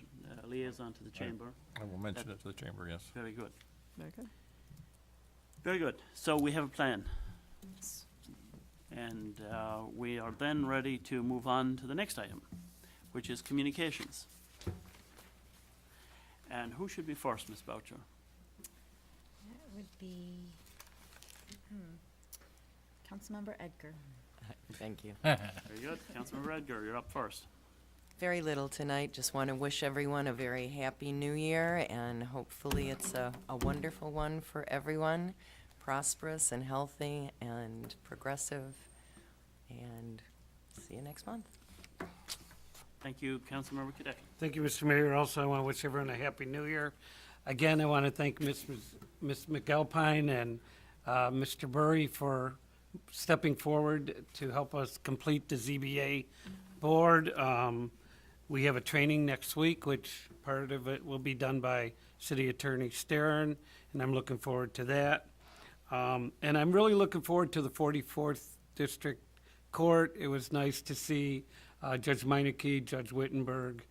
liaison to the chamber. I will mention it to the chamber, yes. Very good. Very good. Very good. So we have a plan. And we are then ready to move on to the next item, which is communications. And who should be first, Ms. Boucher? That would be, Councilmember Edgar. Thank you. Very good. Councilmember Edgar, you're up first. Very little tonight. Just want to wish everyone a very happy new year, and hopefully it's a wonderful one for everyone. Prosperous and healthy and progressive. And see you next month. Thank you, Councilmember Kadek. Thank you, Mr. Mayor. Also, I want to wish everyone a happy new year. Again, I want to thank Ms. McAlpine and Mr. Burry for stepping forward to help us complete the ZBA board. We have a training next week, which part of it will be done by City Attorney Stern, and I'm looking forward to that. And I'm really looking forward to the 44th District Court. It was nice to see Judge Meineke, Judge Wittenberg,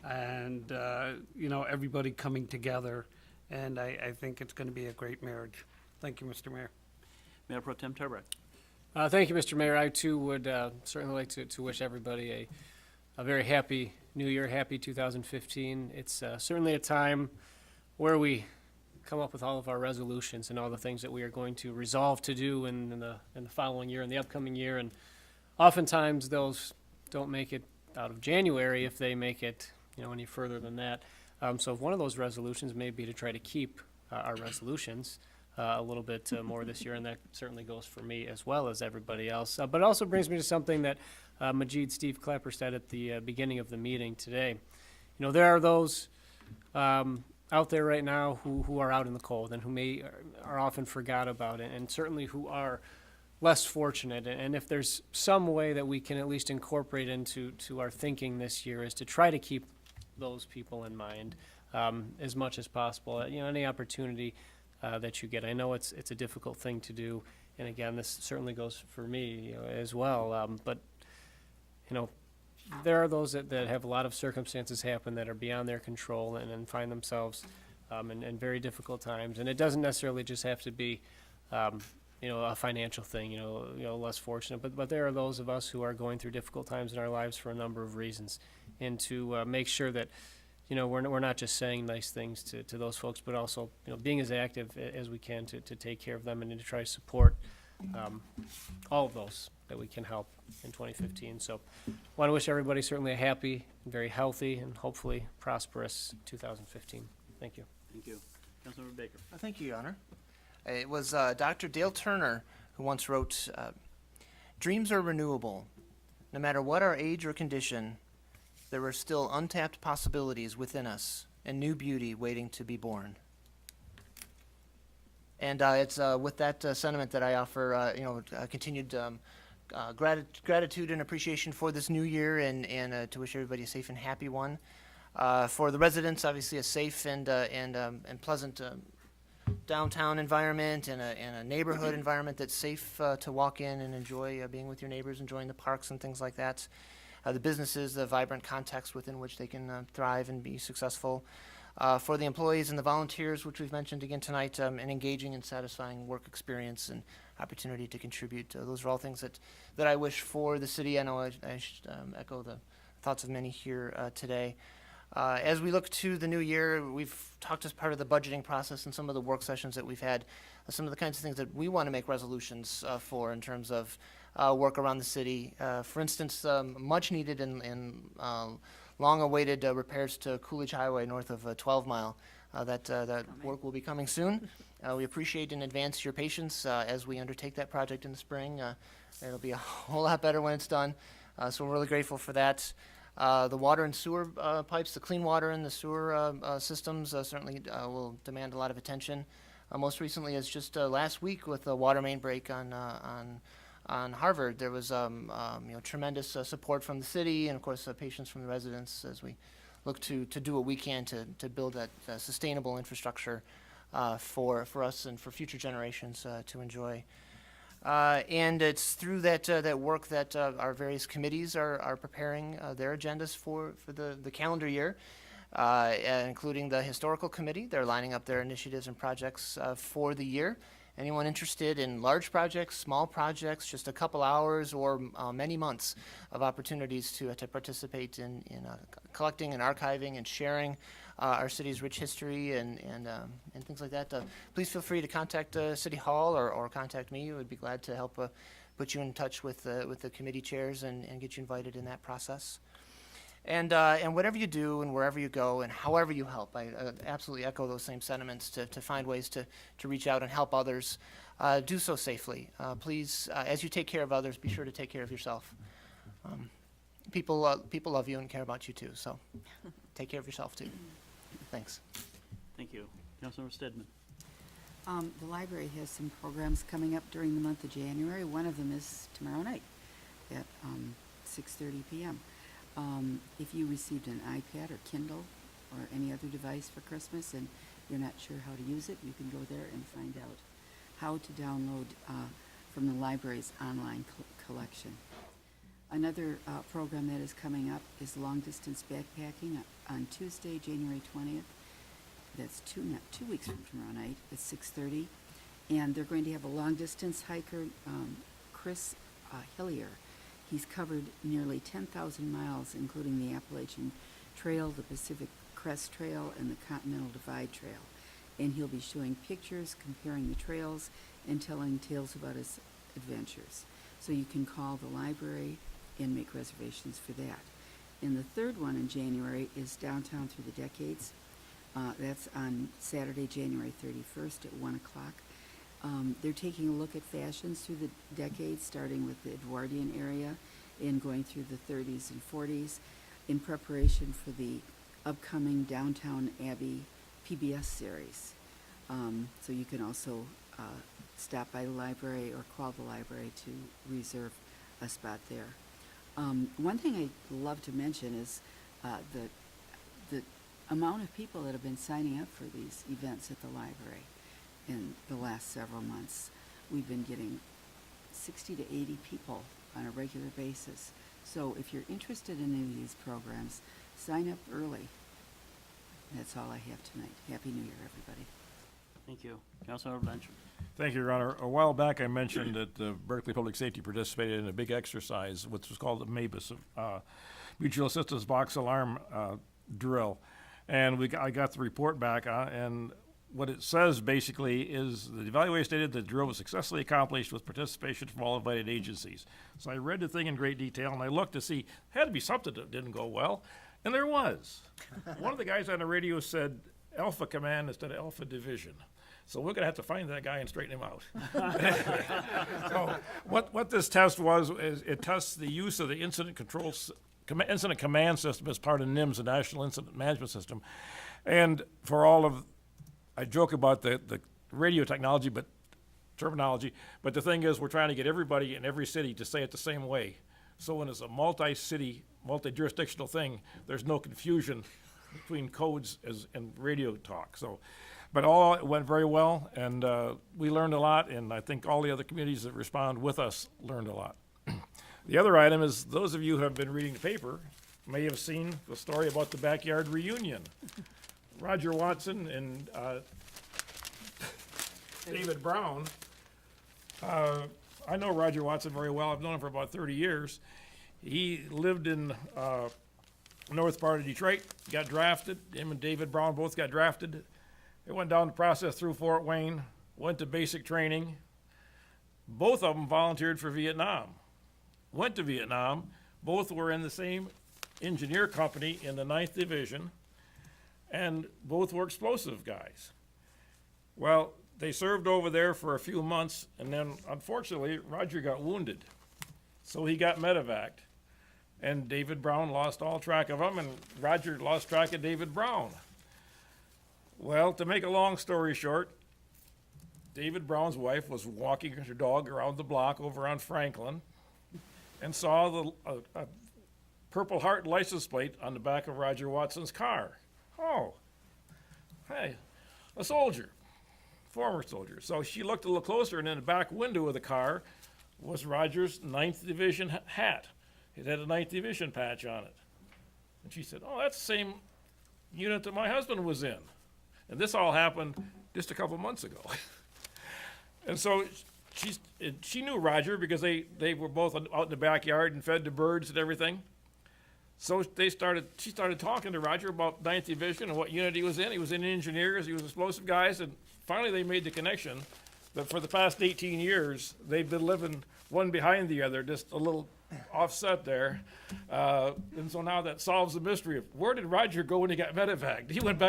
and, everybody coming together. And I think it's going to be a great marriage. Thank you, Mr. Mayor. Mayor Pro Tem Turbrack. Thank you, Mr. Mayor. I, too, would certainly like to wish everybody a very happy New Year, happy 2015. It's certainly a time where we come up with all of our resolutions and all the things that we are going to resolve to do in the following year, in the upcoming year. And oftentimes, those don't make it out of January if they make it, any further than that. So one of those resolutions may be to try to keep our resolutions a little bit more this year, and that certainly goes for me as well as everybody else. But it also brings me to something that Majid Steve Clapper said at the beginning of the meeting today. There are those out there right now who are out in the cold and who are often forgot about it, and certainly who are less fortunate. And if there's some way that we can at least incorporate into our thinking this year is to try to keep those people in mind as much as possible. Any opportunity that you get. I know it's a difficult thing to do, and again, this certainly goes for me as well. But there are those that have a lot of circumstances happen that are beyond their control and find themselves in very difficult times. And it doesn't necessarily just have to be a financial thing, less fortunate. But there are those of us who are going through difficult times in our lives for a number of reasons, and to make sure that we're not just saying nice things to those folks, but also being as active as we can to take care of them and to try to support all of those that we can help in 2015. So I want to wish everybody certainly a happy and very healthy and hopefully prosperous 2015. Thank you. Thank you. Councilmember Baker. Thank you, Your Honor. It was Dr. Dale Turner who once wrote, "Dreams are renewable. No matter what our age or condition, there are still untapped possibilities within us and new beauty waiting to be born." And it's with that sentiment that I offer, continued gratitude and appreciation for this new year, and to wish everybody a safe and happy one. For the residents, obviously, a safe and pleasant downtown environment and a neighborhood environment that's safe to walk in and enjoy being with your neighbors, enjoying the parks and things like that. The businesses, the vibrant context within which they can thrive and be successful. For the employees and the volunteers, which we've mentioned again tonight, an engaging and satisfying work experience and opportunity to contribute. Those are all things that I wish for the city. I know I should echo the thoughts of many here today. As we look to the new year, we've talked as part of the budgeting process and some of the work sessions that we've had some of the kinds of things that we want to make resolutions for in terms of work around the city. For instance, much needed and long-awaited repairs to Coolidge Highway north of 12 Mile. That work will be coming soon. We appreciate in advance your patience as we undertake that project in the spring. It'll be a whole lot better when it's done, so we're really grateful for that. The water and sewer pipes, the clean water and the sewer systems certainly will demand a lot of attention. Most recently, as just last week with the water main break on Harvard, there was tremendous support from the city and, of course, patience from the residents as we look to do what we can to build that sustainable infrastructure for us and for future generations to enjoy. And it's through that work that our various committees are preparing their agendas for the calendar year, including the Historical Committee. They're lining up their initiatives and projects for the year. Anyone interested in large projects, small projects, just a couple hours or many months of opportunities to participate in collecting and archiving and sharing our city's rich history and things like that, please feel free to contact City Hall or contact me. We would be glad to help put you in touch with the committee chairs and get you invited in that process. And whatever you do and wherever you go and however you help, I absolutely echo those same sentiments to find ways to reach out and help others. Do so safely. Please, as you take care of others, be sure to take care of yourself. People love you and care about you too, so take care of yourself too. Thanks. Thank you. Councilmember Stedman. The library has some programs coming up during the month of January. One of them is tomorrow night at 6:30 p.m. If you received an iPad or Kindle or any other device for Christmas and you're not sure how to use it, you can go there and find out how to download from the library's online collection. Another program that is coming up is long-distance backpacking on Tuesday, January 20th. That's 2 weeks from tomorrow night at 6:30. And they're going to have a long-distance hiker, Chris Hillier. He's covered nearly 10,000 miles, including the Appalachian Trail, the Pacific Crest Trail, and the Continental Divide Trail. And he'll be showing pictures, comparing the trails, and telling tales about his adventures. So you can call the library and make reservations for that. And the third one in January is Downtown Through the Decades. That's on Saturday, January 31st at 1 o'clock. They're taking a look at fashions through the decades, starting with the Edwardian area and going through the 30s and 40s in preparation for the upcoming Downtown Abbey PBS series. So you can also stop by the library or call the library to reserve a spot there. One thing I'd love to mention is the amount of people that have been signing up for these events at the library in the last several months. We've been getting 60 to 80 people on a regular basis. So if you're interested in any of these programs, sign up early. That's all I have tonight. Happy New Year, everybody. Thank you. Councilmember Blanchard. Thank you, Your Honor. A while back, I mentioned that Berkeley Public Safety participated in a big exercise, which was called the MABUS, Mutual Assistance Box Alarm Drill. And I got the report back, and what it says basically is the evaluation stated the drill was successfully accomplished with participation from all invited agencies. So I read the thing in great detail, and I looked to see, had to be something that didn't go well, and there was. One of the guys on the radio said Alpha Command instead of Alpha Division. So we're going to have to find that guy and straighten him out. So what this test was is it tests the use of the incident command system as part of NIMS, the National Incident Management System. And for all of, I joke about the radio technology, but terminology, but the thing is we're trying to get everybody in every city to say it the same way. So when it's a multi-city, multi-jurisdictional thing, there's no confusion between codes and radio talk. So, but all it went very well, and we learned a lot, and I think all the other communities that respond with us learned a lot. The other item is those of you who have been reading the paper may have seen the story about the backyard reunion. Roger Watson and David Brown. I know Roger Watson very well. I've known him for about 30 years. He lived in north part of Detroit, got drafted. Him and David Brown both got drafted. They went down the process through Fort Wayne, went to basic training. Both of them volunteered for Vietnam. Went to Vietnam. Both were in the same engineer company in the 9th Division, and both were explosive guys. Well, they served over there for a few months, and then unfortunately, Roger got wounded. So he got medevaced, and David Brown lost all track of him, and Roger lost track of David Brown. Well, to make a long story short, David Brown's wife was walking her dog around the block over on Franklin and saw a Purple Heart license plate on the back of Roger Watson's car. Oh, hey, a soldier, former soldier. So she looked a little closer, and in the back window of the car was Roger's 9th Division hat. It had a 9th Division patch on it. And she said, oh, that's the same unit that my husband was in. And this all happened just a couple months ago. And so she knew Roger because they were both out in the backyard and fed the birds and everything. So she started talking to Roger about 9th Division and what unit he was in. He was in engineers, he was explosive guys, and finally they made the connection that for the past 18 years, they've been living one behind the other, just a little offset there. And so now that solves the mystery of where did Roger go when he got medevaced? He went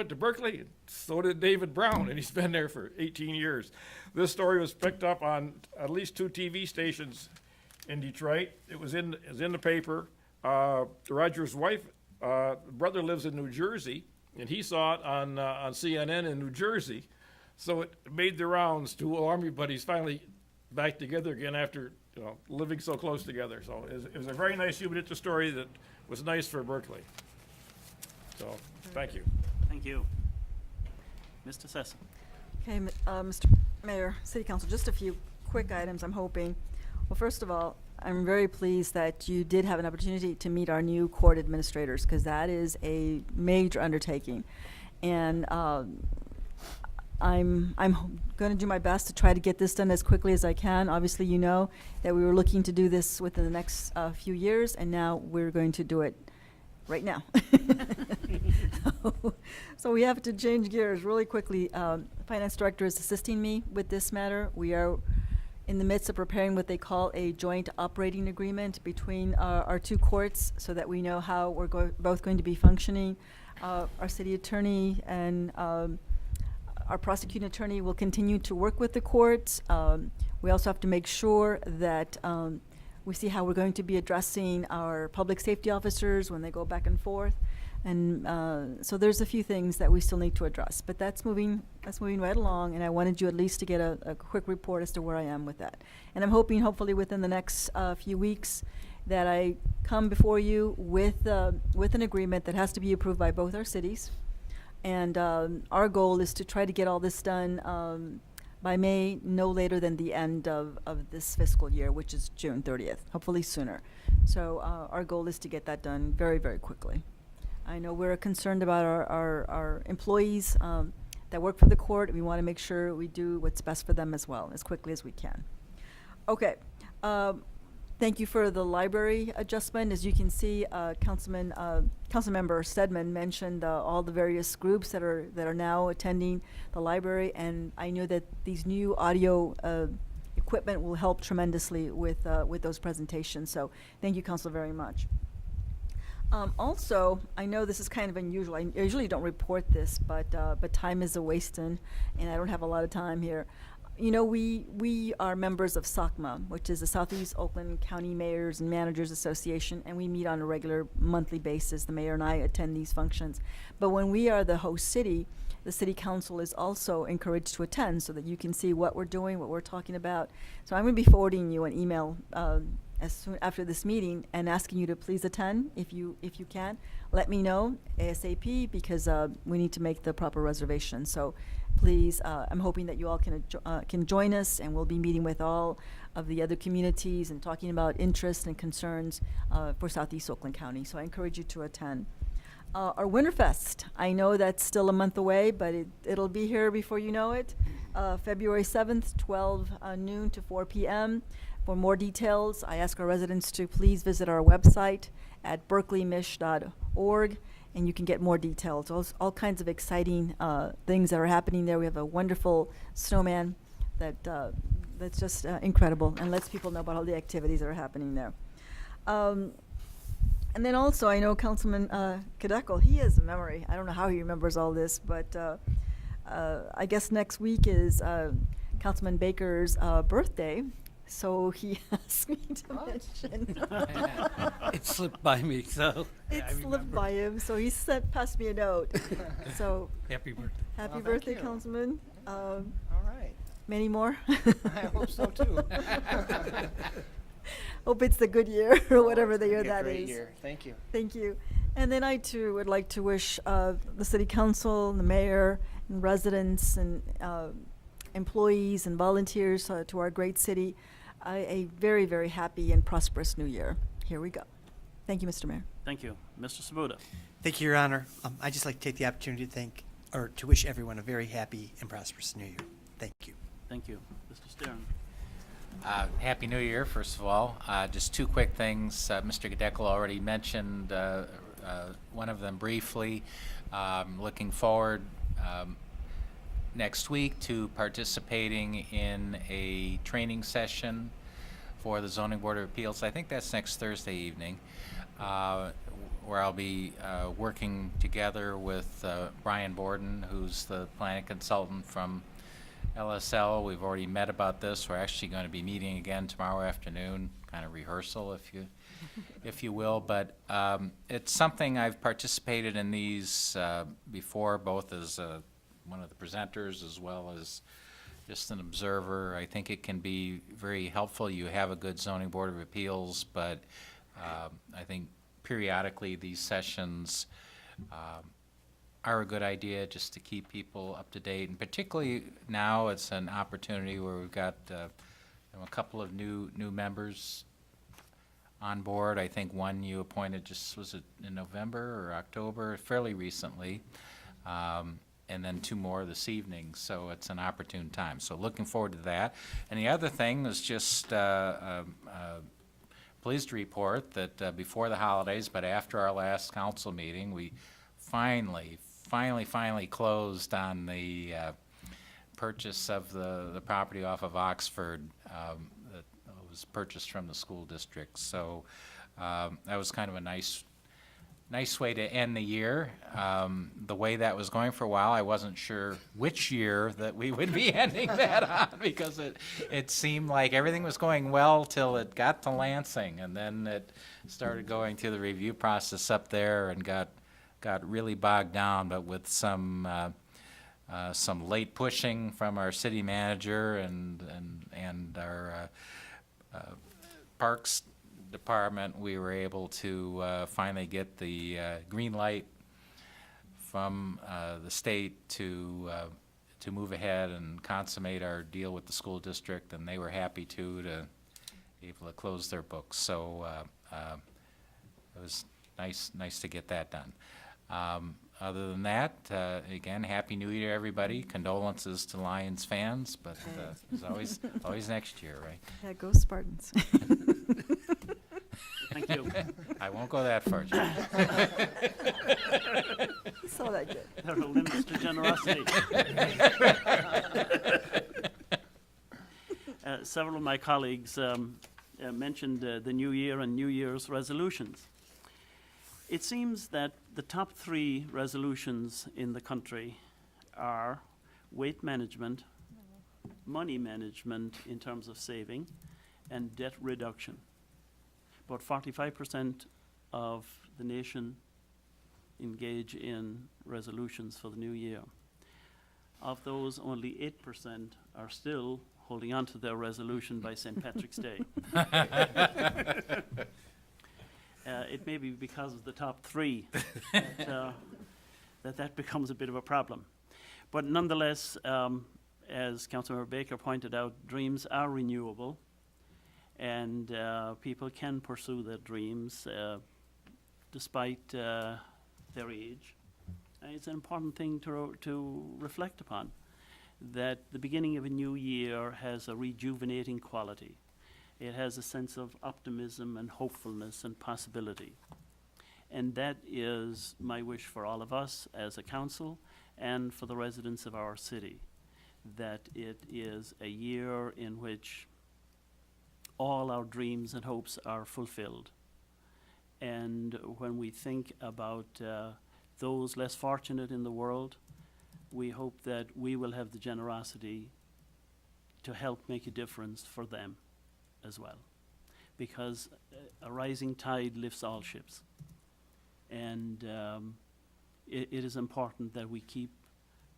to Berkley, and so did David Brown, and he's been there for 18 years. This story was picked up on at least 2 TV stations in Detroit. It was in the paper. Roger's wife, brother lives in New Jersey, and he saw it on CNN in New Jersey. So it made the rounds to all Army buddies finally back together again after living so close together. So it was a very nice human interest story that was nice for Berkeley. So thank you. Thank you. Mr. Sessa. Okay, Mr. Mayor, City Council, just a few quick items, I'm hoping. Well, first of all, I'm very pleased that you did have an opportunity to meet our new court administrators, because that is a major undertaking. And I'm going to do my best to try to get this done as quickly as I can. Obviously, you know that we were looking to do this within the next few years, and now we're going to do it right now. So we have to change gears really quickly. The Finance Director is assisting me with this matter. We are in the midst of preparing what they call a joint operating agreement between our 2 courts, so that we know how we're both going to be functioning. Our city attorney and our prosecuting attorney will continue to work with the courts. We also have to make sure that we see how we're going to be addressing our public safety officers when they go back and forth. And so there's a few things that we still need to address, but that's moving right along, and I wanted you at least to get a quick report as to where I am with that. And I'm hoping, hopefully within the next few weeks, that I come before you with an agreement that has to be approved by both our cities. And our goal is to try to get all this done by May, no later than the end of this fiscal year, which is June 30th, hopefully sooner. So our goal is to get that done very, very quickly. I know we're concerned about our employees that work for the court. We want to make sure we do what's best for them as well, as quickly as we can. Okay. Thank you for the library adjustment. As you can see, Councilmember Stedman mentioned all the various groups that are now attending the library, and I know that these new audio equipment will help tremendously with those presentations. So thank you, Council, very much. Also, I know this is kind of unusual. I usually don't report this, but time is a-wasting, and I don't have a lot of time here. You know, we are members of SOCMA, which is the Southeast Oakland County Mayors and Managers Association, and we meet on a regular monthly basis. The mayor and I attend these functions. But when we are the host city, the city council is also encouraged to attend so that you can see what we're doing, what we're talking about. So I'm going to be forwarding you an email as soon after this meeting and asking you to please attend if you can. Let me know ASAP, because we need to make the proper reservation. So please, I'm hoping that you all can join us, and we'll be meeting with all of the other communities and talking about interests and concerns for Southeast Oakland County. So I encourage you to attend. Our Winterfest, I know that's still a month away, but it'll be here before you know it. February 7th, 12 noon to 4 p.m. For more details, I ask our residents to please visit our website at berkleymish.org and you can get more details. All kinds of exciting things that are happening there. We have a wonderful snowman that's just incredible and lets people know about all the activities that are happening there. And then also, I know Councilman Kadekel, he has a memory. I don't know how he remembers all this, but I guess next week is Councilman Baker's birthday, so he asked me to mention. It slipped by me, so. It I slipped remember. by him, so he passed me a note. So Happy birthday. happy Well, thank birthday, you. Councilman. All right. Many more. I hope so too. Hope it's the good year or whatever the It's year gonna be a that great is. year. Thank you. Thank you. And then I too would like to wish the city council, the mayor, and residents, and employees and volunteers to our great city a very, very happy and prosperous new year. Here we go. Thank you, Mr. Mayor. Thank you. Mr. Sabuda. Thank you, Your Honor. I'd just like to take the opportunity to wish everyone a very happy and prosperous new year. Thank you. Thank you. Mr. Stern. Happy New Year, first of all. Just two quick things. Mr. Kadekel already mentioned one of them briefly. Looking forward next week to participating in a training session for the Zoning Board of Appeals. I think that's next Thursday evening, where I'll be working together with Brian Borden, who's the planning consultant from LSL. We've already met about this. We're actually going to be meeting again tomorrow afternoon, kind of rehearsal, if you will. But it's something I've participated in these before, both as one of the presenters as well as just an observer. I think it can be very helpful. You have a good zoning board of appeals, but I think periodically these sessions are a good idea just to keep people up to date, and particularly now it's an opportunity where we've got a couple of new members on board. I think one you appointed was it in November or October, fairly recently, and then two more this evening, so it's an opportune time. So looking forward to that. And the other thing is just pleased to report that before the holidays, but after our last council meeting, we finally closed on the purchase of the property off of Oxford that was purchased from the school district. So that was kind of a nice way to end the year. The way that was going for a while, I wasn't sure which year that we would be ending that on, because it seemed like everything was going well till it got to Lansing, and then it started going through the review process up there and got really bogged down, but with some late pushing from our city manager and our parks department, we were able to finally get the green light from the state to move ahead and consummate our deal with the school district, and they were happy to be able to close their books. So it was nice to get that done. Other than that, again, Happy New Year, everybody. Condolences to Lions fans, but it's always next year, right? Yeah, go Spartans. Thank you. I won't go that far, John. Saw that good. There are limits to generosity. Several of my colleagues mentioned the New Year and New Year's resolutions. It seems that the top three resolutions in the country are weight management, money management in terms of saving, and debt reduction. About 45% of the nation engage in resolutions for the new year. Of those, only 8% are still holding on to their resolution by St. Patrick's Day. It may be because of the top three that becomes a bit of a problem. But nonetheless, as Councilmember Baker pointed out, dreams are renewable, and people can pursue their dreams despite their age. And it's an important thing to reflect upon, that the beginning of a new year has a rejuvenating quality. It has a sense of optimism and hopefulness and possibility. And that is my wish for all of us as a council and for the residents of our city, that it is a year in which all our dreams and hopes are fulfilled. And when we think about those less fortunate in the world, we hope that we will have the generosity to help make a difference for them as well. Because a rising tide lifts all ships. And it is important that we keep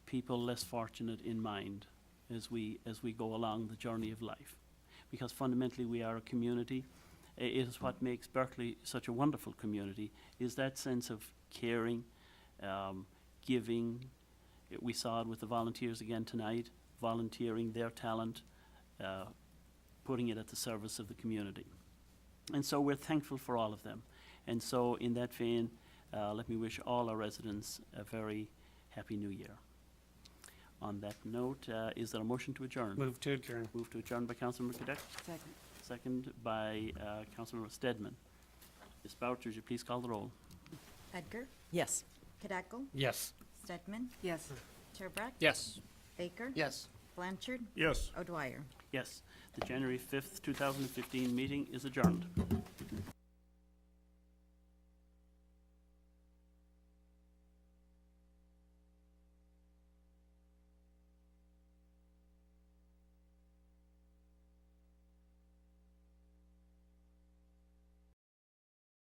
people less fortunate in mind as we go along the journey of life. Because fundamentally we are a community. It is what makes Berkley such a wonderful community, is that sense of caring, giving. We saw it with the volunteers again tonight, volunteering their talent, putting it at the service of the community. And so we're thankful for all of them. And so in that vein, let me wish all our residents a very happy new year. On that note, is there a motion to adjourn? Move to adjourn. Move to adjourn by Councilmember Cadet. Second. Second by Councilmember Stedman. Ms. Boucher, would you please call the roll? Edgar? Yes. Kidackel? Yes. Stedman? Yes. Turbrack? Yes. Baker? Yes. Blanchard? Yes. O'Dwyer? Yes. The January 5th, 2015 meeting is adjourned.